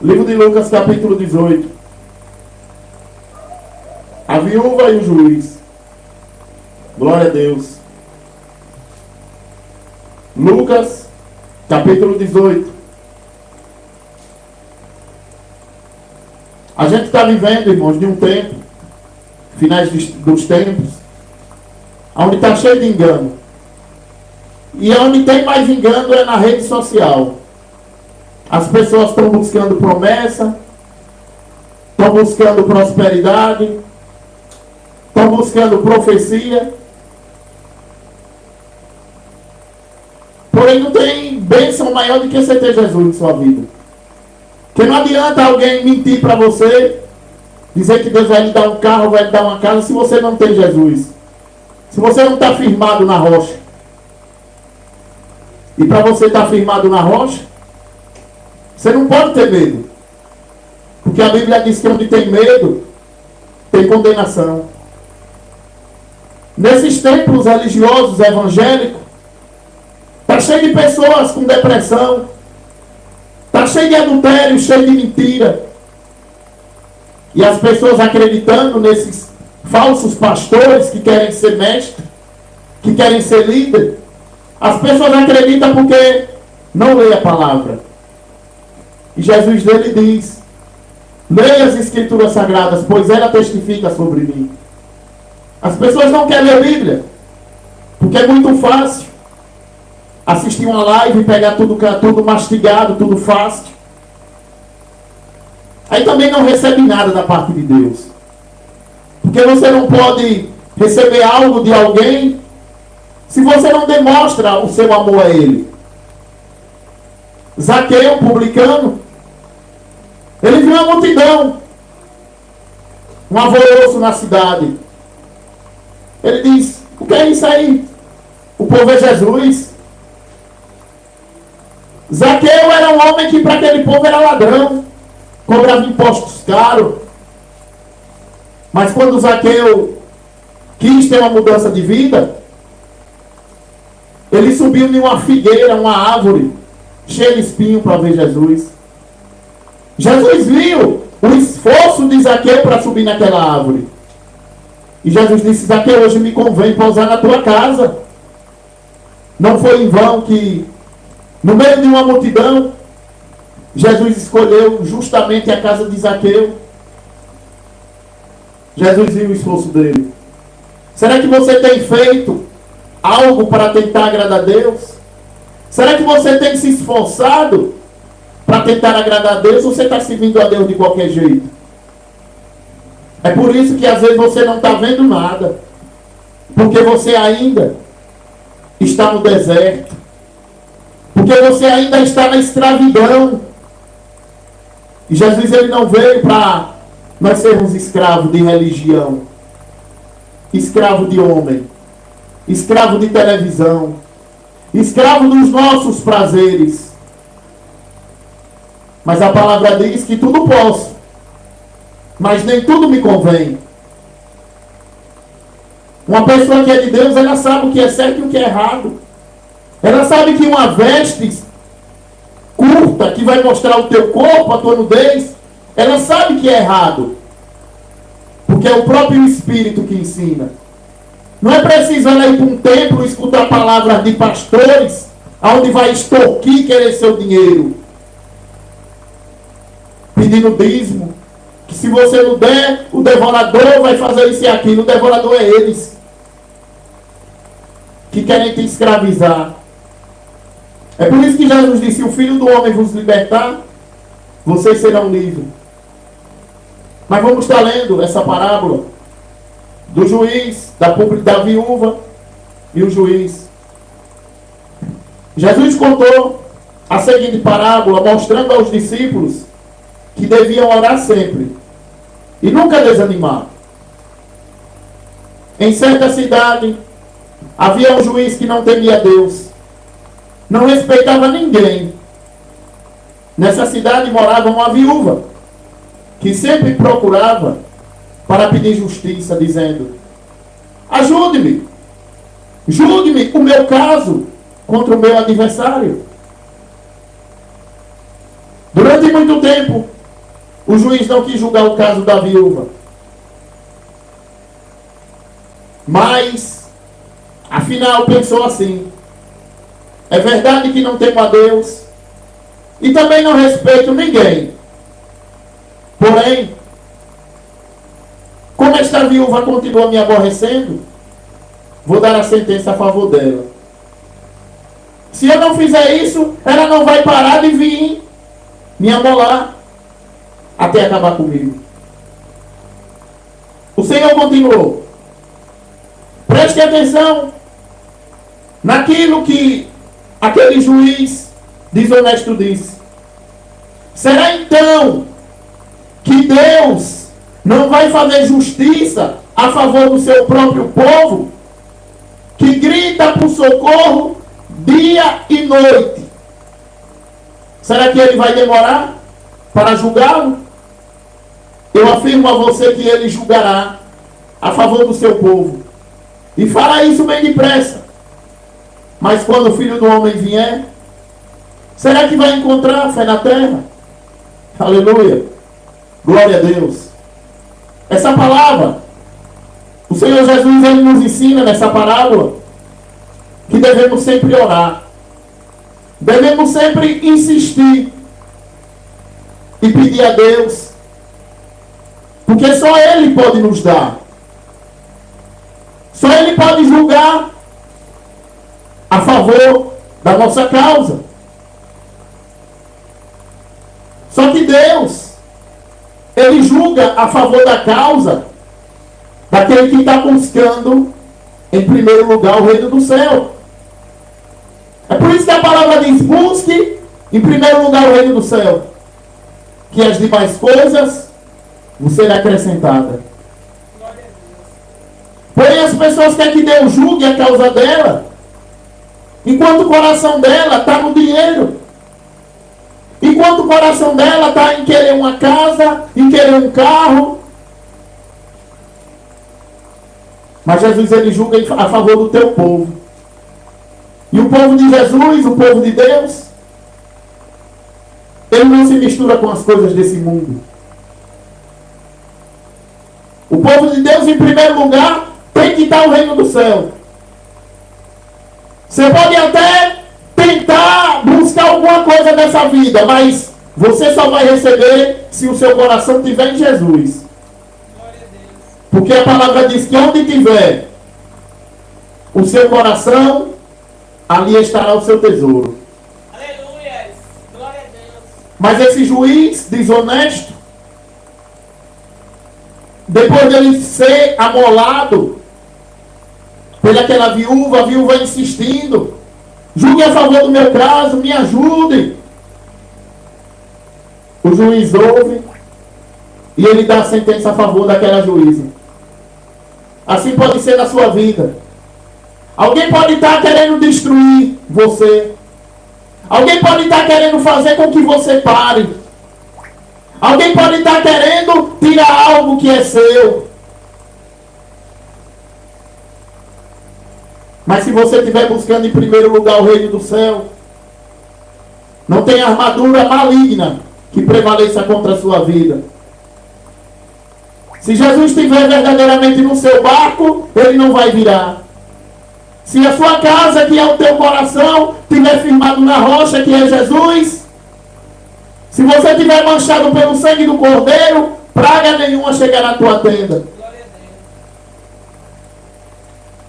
livro de Lucas, capítulo 18. A viúva e o juiz. Glória a Deus. Lucas, capítulo 18. A gente está vivendo, irmãos, de um tempo, finais dos tempos, onde está cheio de engano. E onde tem mais engano é na rede social. As pessoas estão buscando promessa, estão buscando prosperidade, estão buscando profecia. Porém, não tem bênção maior do que você ter Jesus em sua vida. Porque não adianta alguém mentir para você, dizer que Deus vai lhe dar um carro, vai lhe dar uma casa, se você não tem Jesus. Se você não está firmado na rocha. E para você estar firmado na rocha, você não pode ter medo. Porque a Bíblia diz que onde tem medo, tem condenação. Nesses templos religiosos, evangélicos, está cheio de pessoas com depressão. Está cheio de adultério, cheio de mentira. E as pessoas acreditando nesses falsos pastores que querem ser mestre, que querem ser líder. As pessoas acreditam porque não lê a palavra. E Jesus dele diz: leia as Escrituras Sagradas, pois ela testifica sobre mim. As pessoas não querem ler a Bíblia, porque é muito fácil assistir uma live e pegar tudo mastigado, tudo fácil. Aí também não recebe nada da parte de Deus. Porque você não pode receber algo de alguém se você não demonstra o seu amor a ele. Zaqueu, publicano, ele viu uma multidão, um alvoroço na cidade. Ele diz: o que é isso aí? O povo é Jesus. Zaqueu era um homem que para aquele povo era ladrão, cobrava impostos caros. Mas quando Zaqueu quis ter uma mudança de vida, ele subiu em uma figueira, uma árvore cheia de espinho para ver Jesus. Jesus viu o esforço de Zaqueu para subir naquela árvore. E Jesus disse: Zaqueu, hoje me convém pousar na tua casa. Não foi em vão que, no meio de uma multidão, Jesus escolheu justamente a casa de Zaqueu. Jesus viu o esforço dele. Será que você tem feito algo para tentar agradar a Deus? Será que você tem se esforçado para tentar agradar a Deus, ou você está servindo a Deus de qualquer jeito? É por isso que às vezes você não está vendo nada, porque você ainda está no deserto, porque você ainda está na escravidão. E Jesus, ele não veio para nós sermos escravos de religião, escravo de homem, escravo de televisão, escravo dos nossos prazeres. Mas a palavra diz que tudo posso, mas nem tudo me convém. Uma pessoa que é de Deus, ela sabe o que é certo e o que é errado. Ela sabe que uma veste curta, que vai mostrar o teu corpo, a tua nudez, ela sabe que é errado. Porque é o próprio Espírito que ensina. Não é preciso ela ir para um templo e escutar palavras de pastores, onde vai extorquir, querer seu dinheiro, pedindo dízimo, que se você não der, o devorador vai fazer isso e aquilo. O devorador é eles, que querem te escravizar. É por isso que Jesus disse: o Filho do Homem vos libertar, vocês serão livres. Mas vamos estar lendo essa parábola do juiz, da viúva e o juiz. Jesus contou a seguinte parábola, mostrando aos discípulos que deviam orar sempre e nunca desanimar. Em certa cidade havia um juiz que não temia Deus, não respeitava ninguém. Nessa cidade morava uma viúva que sempre procurava para pedir justiça, dizendo: ajude-me, julgue-me o meu caso contra o meu adversário. Durante muito tempo, o juiz não quis julgar o caso da viúva. Mas, afinal, pensou assim: é verdade que não temo a Deus e também não respeito ninguém. Porém, como esta viúva continua me aborrecendo, vou dar a sentença a favor dela. Se eu não fizer isso, ela não vai parar de vir me amolar até acabar comigo. O Senhor continuou: preste atenção naquilo que aquele juiz desonesto disse. Será então que Deus não vai fazer justiça a favor do seu próprio povo, que grita por socorro dia e noite? Será que ele vai demorar para julgá-lo? Eu afirmo a você que ele julgará a favor do seu povo, e fará isso bem depressa. Mas quando o Filho do Homem vier, será que vai encontrar fé na terra? Aleluia! Glória a Deus! Essa palavra, o Senhor Jesus, ele nos ensina nessa parábola que devemos sempre orar, devemos sempre insistir, e pedir a Deus. Porque só Ele pode nos dar. Só Ele pode julgar a favor da nossa causa. Só que Deus, Ele julga a favor da causa daquele que está buscando, em primeiro lugar, o reino do céu. É por isso que a palavra diz: busque em primeiro lugar o reino do céu, que as demais coisas vos serão acrescentadas. Porém, as pessoas querem que Deus julgue a causa dela, enquanto o coração dela está no dinheiro, enquanto o coração dela está em querer uma casa, em querer um carro. Mas Jesus, Ele julga a favor do teu povo. E o povo de Jesus, o povo de Deus, ele não se mistura com as coisas desse mundo. O povo de Deus, em primeiro lugar, tem que dar o reino do céu. Você pode até tentar buscar alguma coisa dessa vida, mas você só vai receber se o seu coração estiver em Jesus. Porque a palavra diz que onde tiver o seu coração, ali estará o seu tesouro. Aleluia. Glória a Deus. Mas esse juiz desonesto, depois dele ser amolado pelaquela viúva, a viúva insistindo: julgue a favor do meu caso, me ajude. O juiz ouve e ele dá a sentença a favor daquela juíza. Assim pode ser na sua vida. Alguém pode estar querendo destruir você. Alguém pode estar querendo fazer com que você pare. Alguém pode estar querendo tirar algo que é seu. Mas se você estiver buscando em primeiro lugar o reino do céu, não tem armadura maligna que prevaleça contra a sua vida. Se Jesus estiver verdadeiramente no seu barco, ele não vai virar. Se a sua casa, que é o teu coração, estiver firmado na rocha, que é Jesus, se você estiver manchado pelo sangue do Cordeiro, praga nenhuma chegará na tua tenda. Glória a Deus.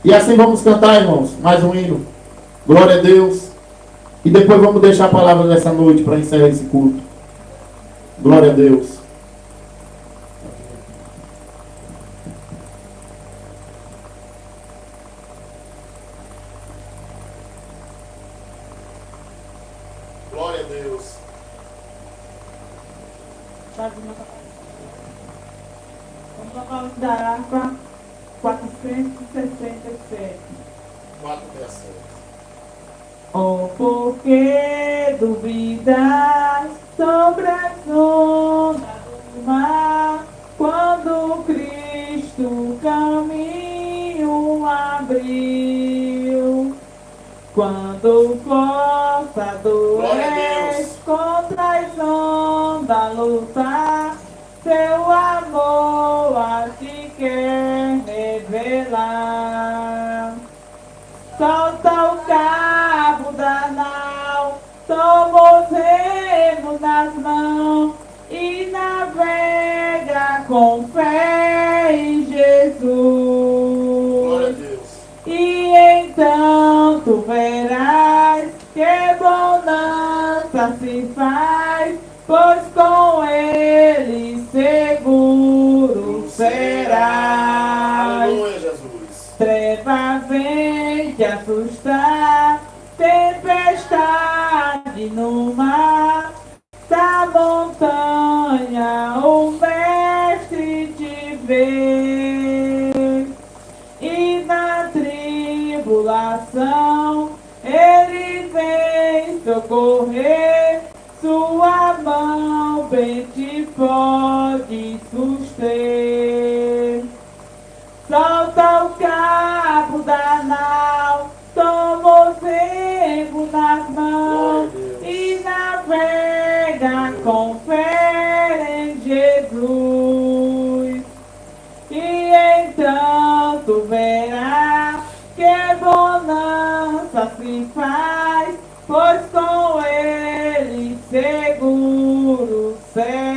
E assim vamos cantar, irmãos, mais um hino. Glória a Deus. E depois vamos deixar a palavra dessa noite para encerrar esse culto. Glória a Deus. Glória a Deus. Vamos tocar o da harpa 467. 4:7. Oh, por que duvidas sobre as ondas do mar, quando Cristo caminho abriu? Quando forçadores contra as ondas lutar, seu amor a ti quer revelar. Solta o cabo da nau, toma os remos nas mãos e navega com fé em Jesus. Glória a Deus. E então tu verás que bonança se faz, pois com ele seguro serás. Aleluia, Jesus. Treva vem te assustar, tempestade no mar, da montanha o mestre te vê. E na tribulação ele vem socorrer, sua mão bem te pode suster. Solta o cabo da nau, toma os remos nas mãos e navega com fé em Jesus. E então tu verás que bonança se faz, pois com ele seguro será.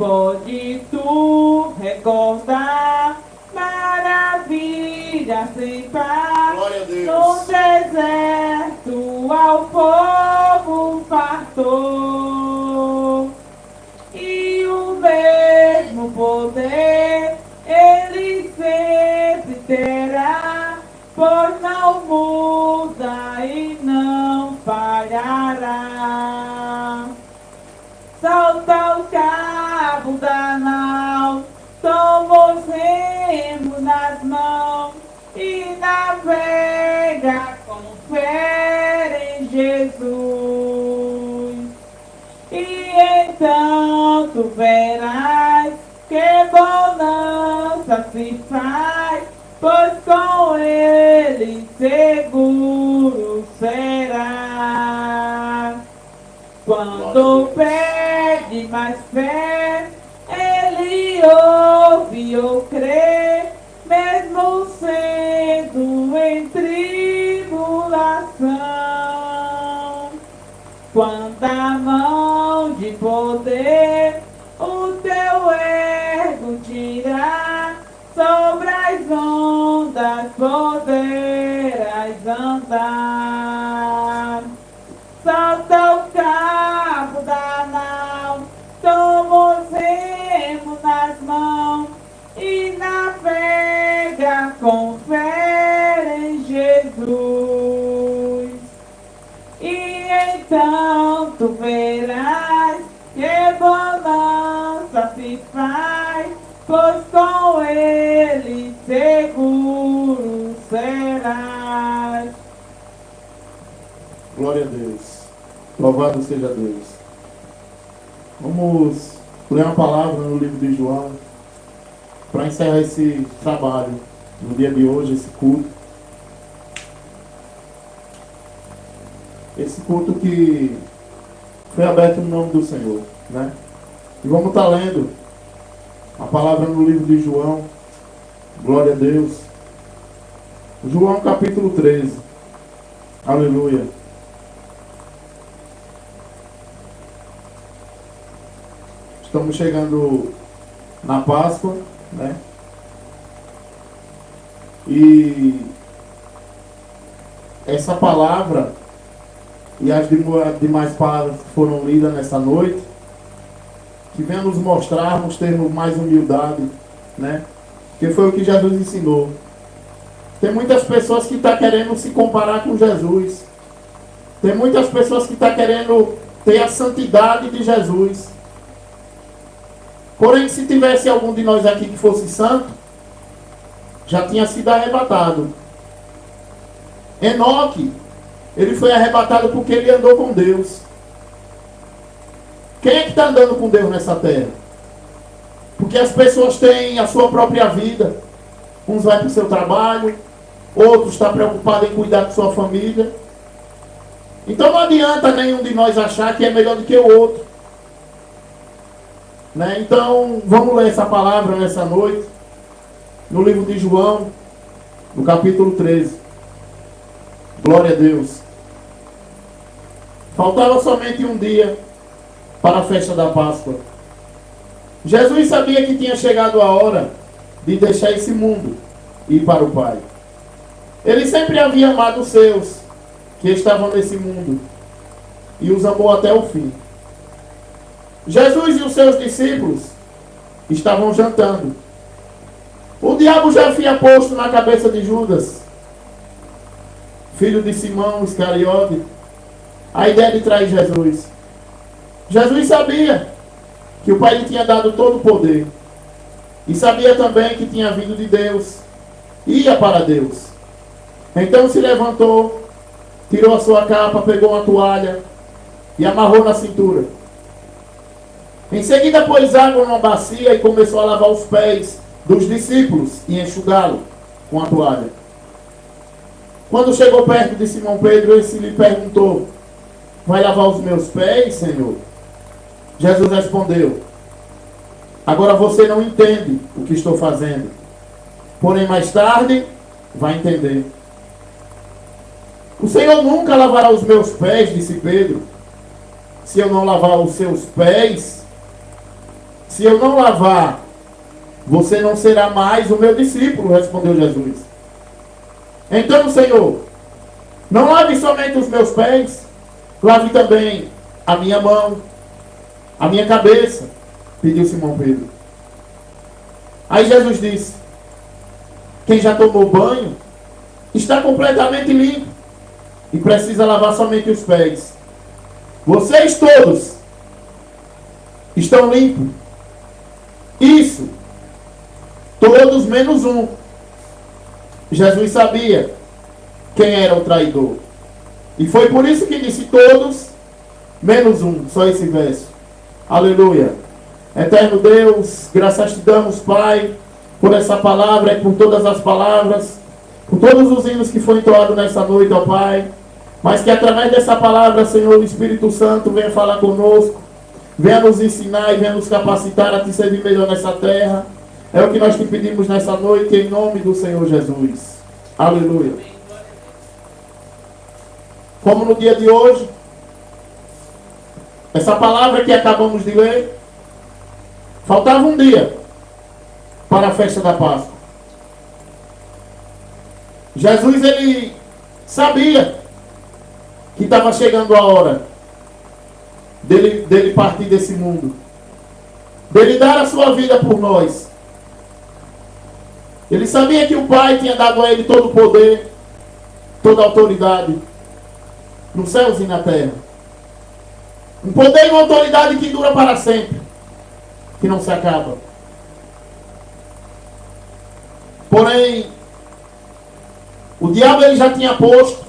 pode tu recordar maravilha sem par. Glória a Deus. No deserto ao povo fartou, e o mesmo poder ele sempre terá, pois não muda e não falhará. Solta o cabo da nau, toma os remos nas mãos e navega com fé em Jesus. E então tu verás que bonança se faz, pois com ele seguro será. Quando pede mais fé, ele ouve ou crê, mesmo sendo em tribulação. Quanta mão de poder o teu ergo tirar, sobre as ondas poderás andar. Solta o cabo da nau, toma os remos nas mãos e navega com fé em Jesus. E então tu verás que bonança se faz, pois com ele seguro serás. Glória a Deus. Louvado seja Deus. Vamos ler uma palavra no livro de João para encerrar esse trabalho no dia de hoje, esse culto. Esse culto que foi aberto no nome do Senhor, né? E vamos estar lendo a palavra no livro de João. Glória a Deus. João capítulo 13. Aleluia. Estamos chegando na Páscoa, né? E essa palavra e as demais palavras que foram lidas nessa noite, que venham nos mostrarmos termos mais humildade, né? Que foi o que Jesus ensinou. Tem muitas pessoas que estão querendo se comparar com Jesus. Tem muitas pessoas que estão querendo ter a santidade de Jesus. Porém, se tivesse algum de nós aqui que fosse santo, já tinha sido arrebatado. Enoque, ele foi arrebatado porque ele andou com Deus. Quem é que está andando com Deus nessa terra? Porque as pessoas têm a sua própria vida. Uns vão para o seu trabalho, outros estão preocupados em cuidar de sua família. Então não adianta nenhum de nós achar que é melhor do que o outro. Né? Então, vamos ler essa palavra nessa noite, no livro de João, no capítulo 13. Glória a Deus. Faltava somente um dia para a festa da Páscoa. Jesus sabia que tinha chegado a hora de deixar esse mundo e ir para o Pai. Ele sempre havia amado os seus que estavam nesse mundo e os amou até o fim. Jesus e os seus discípulos estavam jantando. O diabo já havia posto na cabeça de Judas, filho de Simão Iscariote, a ideia de trair Jesus. Jesus sabia que o Pai lhe tinha dado todo o poder. E sabia também que tinha vindo de Deus. Ia para Deus. Então se levantou, tirou a sua capa, pegou uma toalha e amarrou na cintura. Em seguida pôs água numa bacia e começou a lavar os pés dos discípulos e enxugá-lo com a toalha. Quando chegou perto de Simão Pedro, esse lhe perguntou: vai lavar os meus pés, Senhor? Jesus respondeu: agora você não entende o que estou fazendo, porém mais tarde vai entender. O Senhor nunca lavará os meus pés, disse Pedro. Se eu não lavar os seus pés, Se eu não lavar, você não será mais o meu discípulo, respondeu Jesus. Então, Senhor, não lave somente os meus pés, lave também a minha mão, a minha cabeça, pediu Simão Pedro. Aí Jesus disse: quem já tomou banho está completamente limpo e precisa lavar somente os pés. Vocês todos estão limpos. Isso, todos menos um. Jesus sabia quem era o traidor. E foi por isso que disse todos menos um. Só esse verso. Aleluia. Eterno Deus, graças te damos, Pai, por essa palavra e por todas as palavras, por todos os hinos que foram entoados nessa noite, ó Pai. Mas que através dessa palavra, Senhor, o Espírito Santo venha falar conosco, venha nos ensinar e venha nos capacitar a te servir melhor nessa terra. É o que nós te pedimos nessa noite, em nome do Senhor Jesus. Aleluia. Como no dia de hoje, essa palavra que acabamos de ler, faltava um dia para a festa da Páscoa. Jesus, ele sabia que estava chegando a hora dele partir desse mundo, dele dar a sua vida por nós. Ele sabia que o Pai tinha dado a ele todo o poder, toda a autoridade, nos céus e na terra. Um poder e uma autoridade que dura para sempre, que não se acaba. Porém, o diabo ele já tinha posto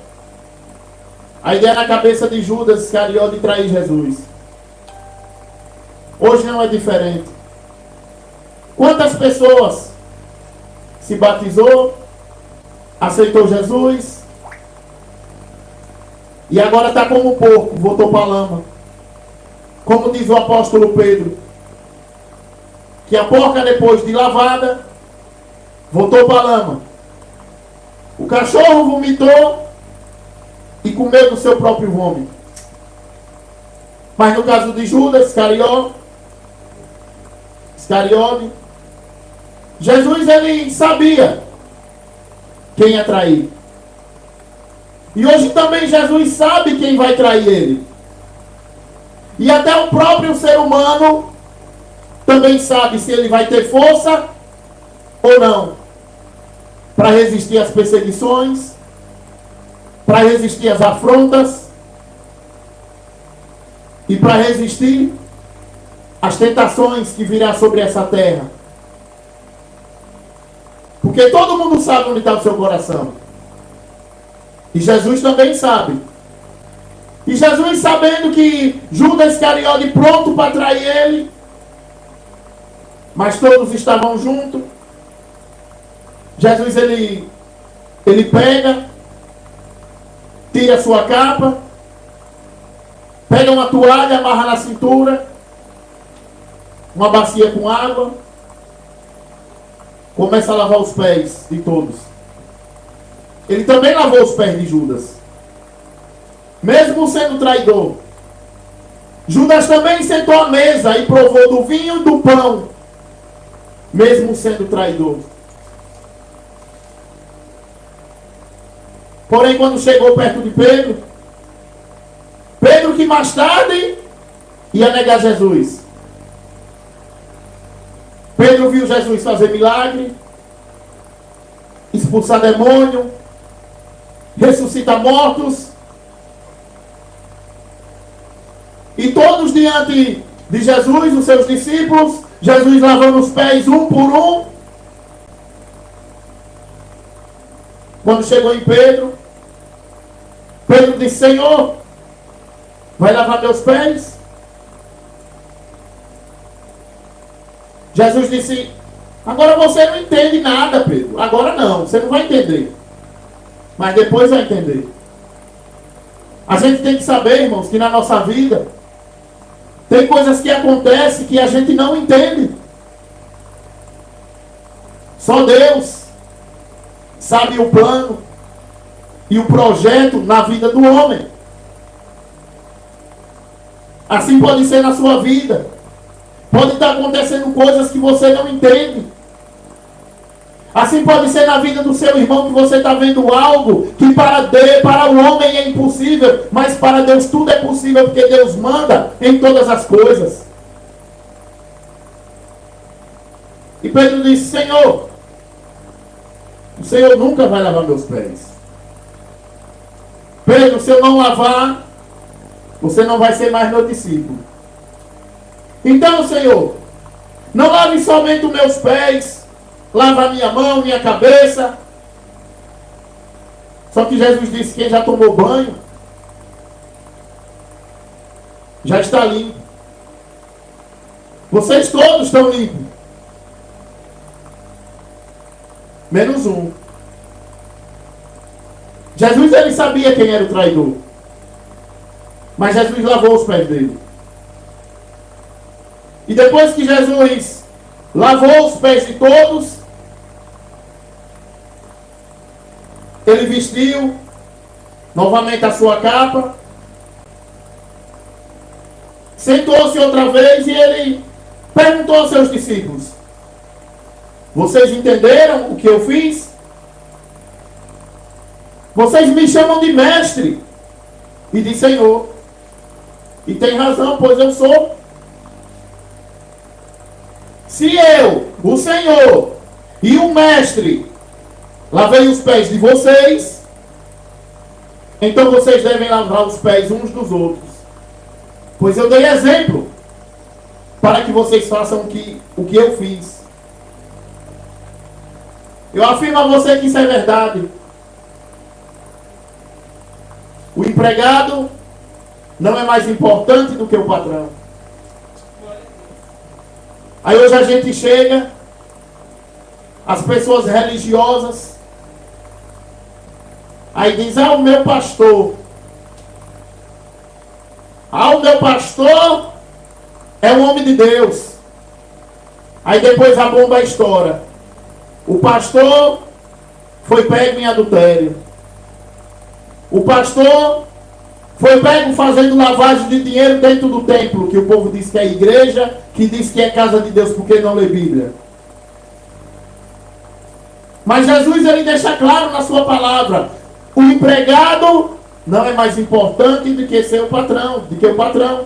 a ideia na cabeça de Judas Iscariote de trair Jesus. Hoje não é diferente. Quantas pessoas se batizou, aceitou Jesus e agora está como um porco, voltou para a lama. Como diz o apóstolo Pedro, que a porca depois de lavada voltou para a lama. O cachorro vomitou e comeu do seu próprio vômito. Mas no caso de Judas Iscariote, Jesus ele sabia quem ia trair. E hoje também Jesus sabe quem vai trair ele. E até o próprio ser humano também sabe se ele vai ter força ou não para resistir às perseguições, para resistir às afrontas e para resistir às tentações que virá sobre essa terra. Porque todo mundo sabe onde está o seu coração. E Jesus também sabe. E Jesus, sabendo que Judas Iscariote pronto para trair ele, mas todos estavam juntos, Jesus ele pega, tira a sua capa, pega uma toalha, amarra na cintura, uma bacia com água, começa a lavar os pés de todos. Ele também lavou os pés de Judas, mesmo sendo traidor. Judas também sentou à mesa e provou do vinho e do pão, mesmo sendo traidor. Porém, quando chegou perto de Pedro, Pedro que mais tarde ia negar Jesus. Pedro viu Jesus fazer milagre, expulsar demônio, ressuscitar mortos. E todos diante de Jesus, os seus discípulos, Jesus lavando os pés um por um. Quando chegou em Pedro, Pedro disse: Senhor, vai lavar meus pés? Jesus disse: agora você não entende nada, Pedro. Agora não, você não vai entender. Mas depois vai entender. A gente tem que saber, irmãos, que na nossa vida tem coisas que acontecem que a gente não entende. Só Deus sabe o plano e o projeto na vida do homem. Assim pode ser na sua vida. Pode estar acontecendo coisas que você não entende. Assim pode ser na vida do seu irmão, que você está vendo algo que para o homem é impossível, mas para Deus tudo é possível, porque Deus manda em todas as coisas. E Pedro disse: Senhor, o Senhor nunca vai lavar meus pés. Pedro, se eu não lavar, você não vai ser mais meu discípulo. Então, Senhor, não lave somente os meus pés, lava a minha mão, minha cabeça. Só que Jesus disse: quem já tomou banho, já está limpo. Vocês todos estão limpos. Menos um. Jesus, ele sabia quem era o traidor. Mas Jesus lavou os pés dele. E depois que Jesus lavou os pés de todos, ele vestiu novamente a sua capa, sentou-se outra vez e ele perguntou aos seus discípulos: vocês entenderam o que eu fiz? Vocês me chamam de mestre e de Senhor. E tem razão, pois eu sou. Se eu, o Senhor e o mestre, lavei os pés de vocês, então vocês devem lavar os pés uns dos outros. Pois eu dei exemplo para que vocês façam o que eu fiz. Eu afirmo a você que isso é verdade. O empregado não é mais importante do que o patrão. Aí hoje a gente chega, as pessoas religiosas, aí diz: o meu pastor. O meu pastor é um homem de Deus. Aí depois a bomba estoura. O pastor foi pego em adultério. O pastor foi pego fazendo lavagem de dinheiro dentro do templo, que o povo diz que é igreja, que diz que é casa de Deus, porque não lê Bíblia. Mas Jesus, ele deixa claro na sua palavra: o empregado não é mais importante do que seu patrão, do que o patrão.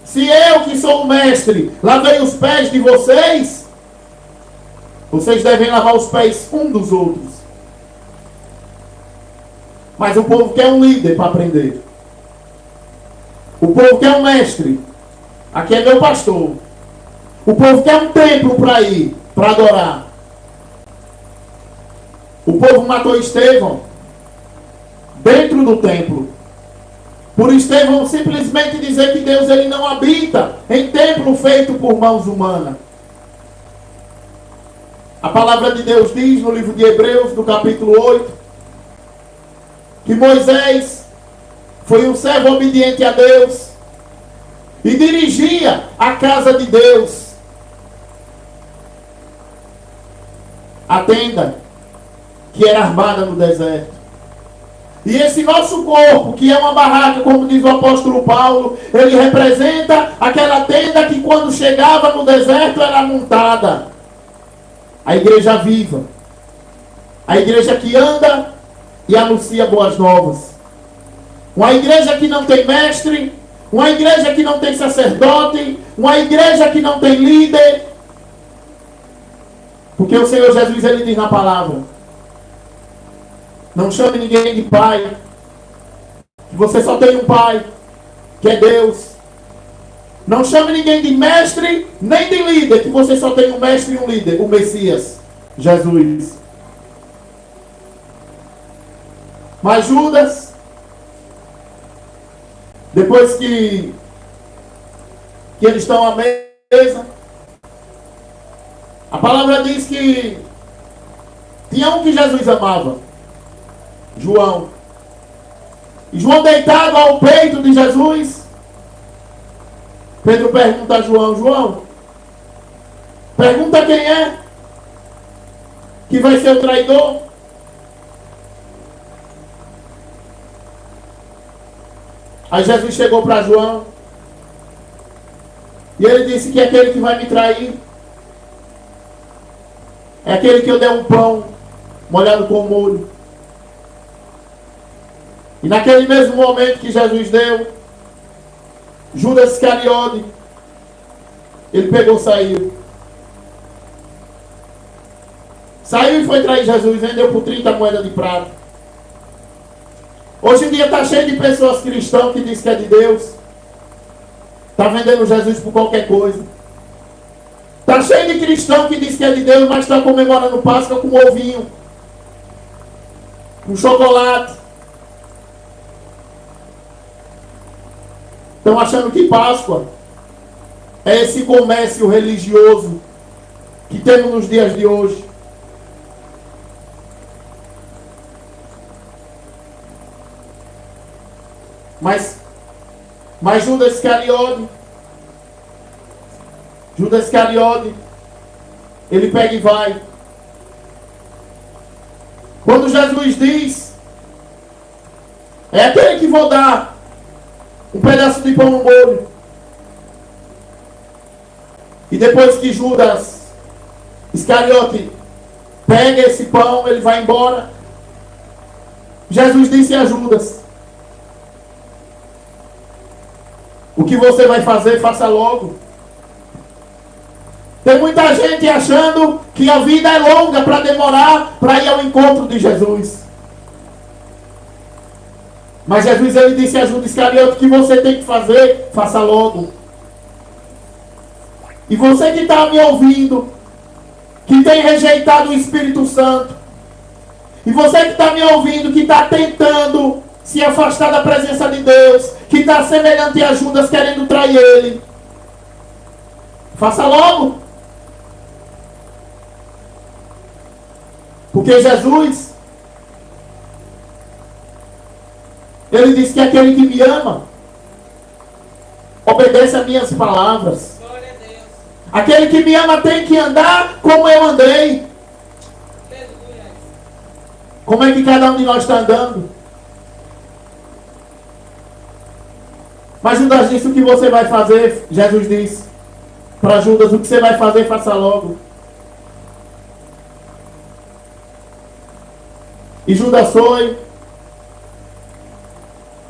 Se eu, que sou o mestre, lavei os pés de vocês, vocês devem lavar os pés um dos outros. Mas o povo quer um líder para aprender. O povo quer um mestre. Aqui é meu pastor. O povo quer um templo para ir, para adorar. O povo matou Estevão dentro do templo. Por Estevão simplesmente dizer que Deus, ele não habita em templo feito por mãos humanas. A palavra de Deus diz no livro de Hebreus, no capítulo 8, que Moisés foi um servo obediente a Deus e dirigia a casa de Deus, a tenda que era armada no deserto. E esse nosso corpo, que é uma barraca, como diz o apóstolo Paulo, ele representa aquela tenda que quando chegava no deserto era montada. A igreja viva, a igreja que anda e anuncia boas novas. Uma igreja que não tem mestre, uma igreja que não tem sacerdote, uma igreja que não tem líder. Porque o Senhor Jesus, ele diz na palavra: não chame ninguém de pai, que você só tem um pai, que é Deus. Não chame ninguém de mestre, nem de líder, que você só tem um mestre e um líder, o Messias, Jesus. Mas Judas, depois que eles estão à mesa, a palavra diz que tinha um que Jesus amava, João. E João, deitado ao peito de Jesus, Pedro pergunta a João: João, pergunta quem é que vai ser o traidor. Aí Jesus chegou para João E ele disse que é aquele que vai me trair é aquele que eu dei um pão molhado com molho. E naquele mesmo momento que Jesus deu, Judas Iscariote, ele pegou, saiu. Saiu e foi trair Jesus, vendeu por 30 moedas de prata. Hoje em dia está cheio de pessoas cristãs que dizem que é de Deus. Está vendendo Jesus por qualquer coisa. Está cheio de cristão que diz que é de Deus, mas está comemorando Páscoa com ovinho, com chocolate. Estão achando que Páscoa é esse comércio religioso que temos nos dias de hoje. Mas Judas Iscariote, ele pega e vai. Quando Jesus diz, é aquele que vou dar um pedaço de pão no molho. E depois que Judas Iscariote pega esse pão, ele vai embora. Jesus disse a Judas: o que você vai fazer, faça logo. Tem muita gente achando que a vida é longa para demorar para ir ao encontro de Jesus. Mas Jesus, ele disse a Judas Iscariote: o que você tem que fazer, faça logo. E você que está me ouvindo, que tem rejeitado o Espírito Santo, e você que está me ouvindo, que está tentando se afastar da presença de Deus, que está semelhante a Judas querendo trair ele, faça logo. Porque Jesus, ele disse que aquele que me ama obedece às minhas palavras. Glória a Deus. Aquele que me ama tem que andar como eu andei. Aleluia. Como é que cada um de nós está andando? Mas Judas disse: o que você vai fazer? Jesus disse para Judas: o que você vai fazer, faça logo. E Judas foi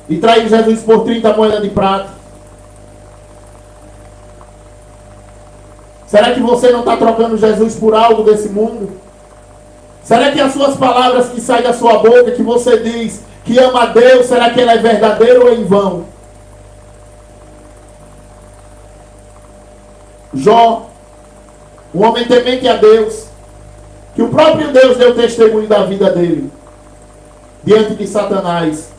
e traiu Jesus por 30 moedas de prata. Será que você não está trocando Jesus por algo desse mundo? Será que as suas palavras que saem da sua boca, que você diz que ama a Deus, será que ela é verdadeira ou é em vão? Jó, um homem temente a Deus, que o próprio Deus deu testemunho da vida dele diante de Satanás.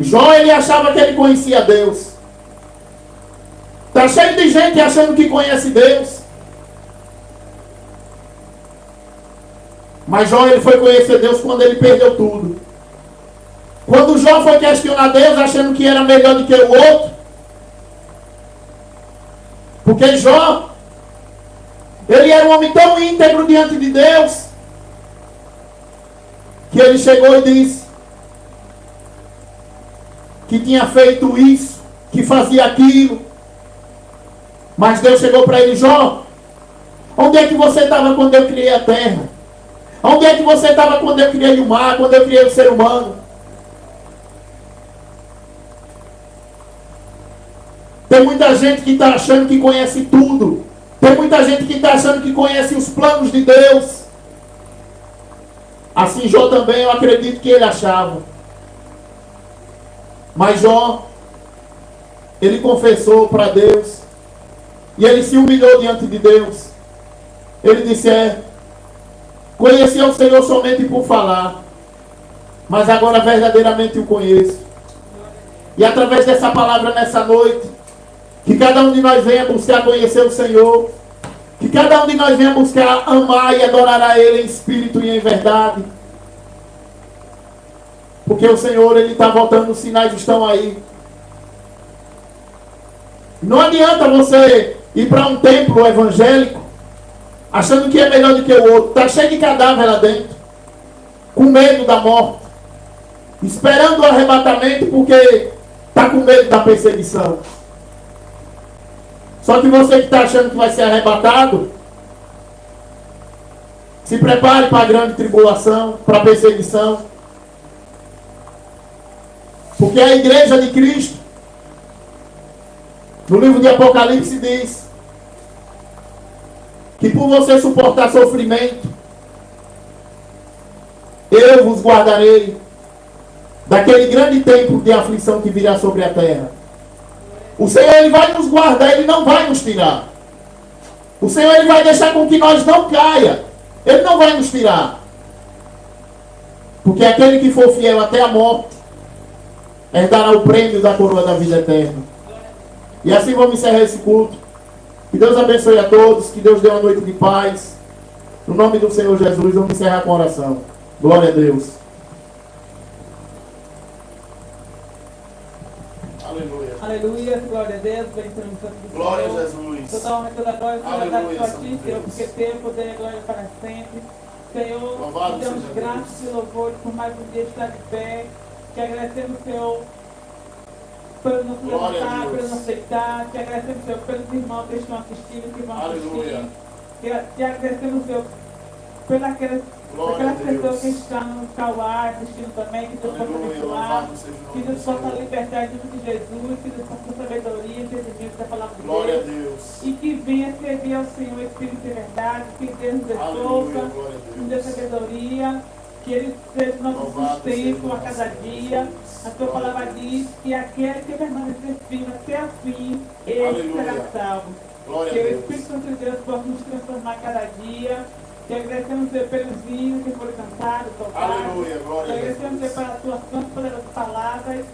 Jó, ele achava que ele conhecia Deus. Está cheio de gente achando que conhece Deus. Mas Jó, ele foi conhecer Deus quando ele perdeu tudo. Quando Jó foi questionar Deus, achando que era melhor do que o outro. Porque Jó, ele era um homem tão íntegro diante de Deus, que ele chegou e disse que tinha feito isso, que fazia aquilo. Mas Deus chegou para ele: Jó, onde é que você estava quando eu criei a terra? Onde é que você estava quando eu criei o mar, quando eu criei o ser humano? Tem muita gente que está achando que conhece tudo. Tem muita gente que está achando que conhece os planos de Deus. Assim Jó também, eu acredito que ele achava. Mas Jó, ele confessou para Deus. E ele se humilhou diante de Deus. Ele disse: conhecia o Senhor somente por falar, mas agora verdadeiramente o conheço. E através dessa palavra nessa noite, que cada um de nós venha buscar conhecer o Senhor, que cada um de nós venha buscar amar e adorar a Ele em espírito e em verdade. Porque o Senhor, Ele está voltando, os sinais estão aí. Não adianta você ir para um templo evangélico achando que é melhor do que o outro. Está cheio de cadáver lá dentro, com medo da morte, esperando o arrebatamento, porque Está com medo da perseguição. Só que você que está achando que vai ser arrebatado, se prepare para a grande tribulação, para a perseguição. Porque a igreja de Cristo, no livro de Apocalipse diz que por você suportar sofrimento, eu vos guardarei daquele grande tempo de aflição que virá sobre a terra. O Senhor, Ele vai nos guardar, Ele não vai nos tirar. O Senhor, Ele vai deixar com que nós não caia. Ele não vai nos tirar. Porque aquele que for fiel até a morte herdará o prêmio da coroa da vida eterna. E assim vamos encerrar esse culto. Que Deus abençoe a todos. Que Deus dê uma noite de paz. No nome do Senhor Jesus, vamos encerrar com oração. Glória a Deus. Aleluia. Aleluia, glória a Deus, bendito o santo do Glória a Senhor. Jesus. Toda honra e toda glória seja dada Aleluia, a Santo ti, Senhor, Deus. porque teu poder e glória para sempre. Senhor, Louvado te damos seja graças e louvores por mais um dia estar de pé. Te agradecemos, Senhor, pelo nos Glória a levantar, Deus. pelo nos aceitar. Te agradecemos, Senhor, pelos irmãos que estão assistindo, que vão Aleluia. assistir. Te agradecemos, Senhor, pelas Glória a aquelas pessoas Deus. que estão no Kauai assistindo também, que Deus possa Aleluia. abençoar, Louvado seja o que nome Deus do possa Senhor. libertar em nome de Jesus, que Deus possa ter sabedoria, entendimento da palavra de Glória a Deus, Deus. e que venha servir ao Senhor Espírito de verdade, que Deus nos Aleluia. exalta, Glória a nos dê Deus. sabedoria, que Ele seja o nosso Louvado sustento seja o a nosso cada Deus. dia. A tua palavra diz que aquele que permanecer firme até o fim, ele Aleluia. será salvo. Glória a Que o Deus. Espírito Santo de Deus possa nos transformar cada dia. Te agradecemos, Deus, pelos hinos que foram cantados, tocados. Aleluia. Glória Te a agradecemos, Deus, Deus. pelas tuas santas poderosas palavras.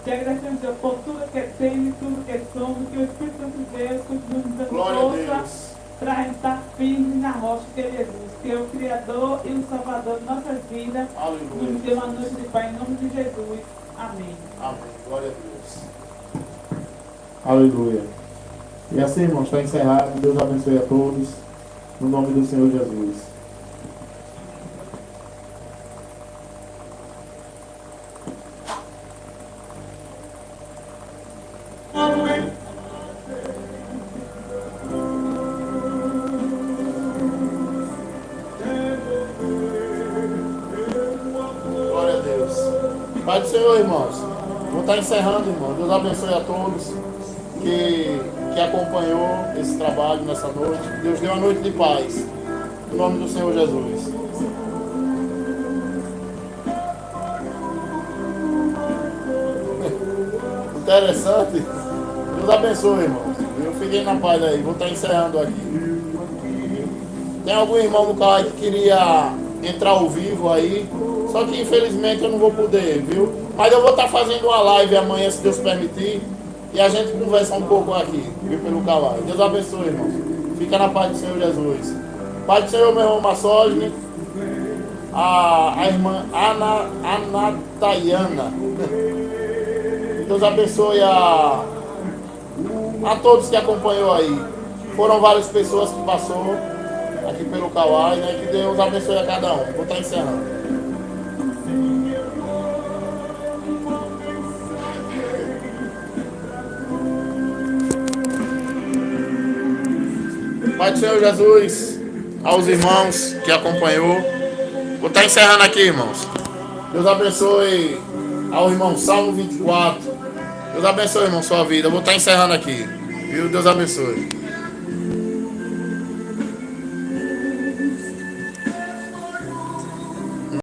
Te agradecemos, Deus, por tudo que temos, tudo que somos. Que o Espírito Santo de Deus continue nos dando Glória a força Deus. para a gente estar firme na rocha que é Jesus, que é o Criador e o Salvador de nossas vidas. Nos Aleluia. dê uma noite de paz em nome de Jesus. Amém. Amém. Glória a Deus. Aleluia. E assim, irmãos, está encerrado. Deus abençoe a todos. No nome do Senhor Jesus. Glória a Deus. Pai do Senhor, irmãos. Vou estar encerrando, irmão. Deus abençoe a todos que acompanhou esse trabalho nessa noite. Deus dê uma noite de paz. No nome do Senhor Jesus. Interessante. Deus abençoe, irmãos. Eu fiquei na paz aí. Vou estar encerrando aqui. Tem algum irmão no canal que queria entrar ao vivo aí. Só que infelizmente eu não vou poder, viu? Mas eu vou estar fazendo uma live amanhã, se Deus permitir. E a gente conversa um pouco aqui, viu, pelo canal. Deus abençoe, irmãos. Fica na paz do Senhor Jesus. Pai do Senhor, meu irmão Massógene. A irmã Anataiana. Deus abençoe a todos que acompanhou aí. Foram várias pessoas que passou aqui pelo Kauai, né? Que Deus abençoe a cada um. Vou estar encerrando. Pai do Senhor Jesus, aos irmãos que acompanhou. Vou estar encerrando aqui, irmãos. Deus abençoe ao irmão Salmo 24. Deus abençoe, irmão, sua vida. Eu vou estar encerrando aqui. Viu? Deus abençoe.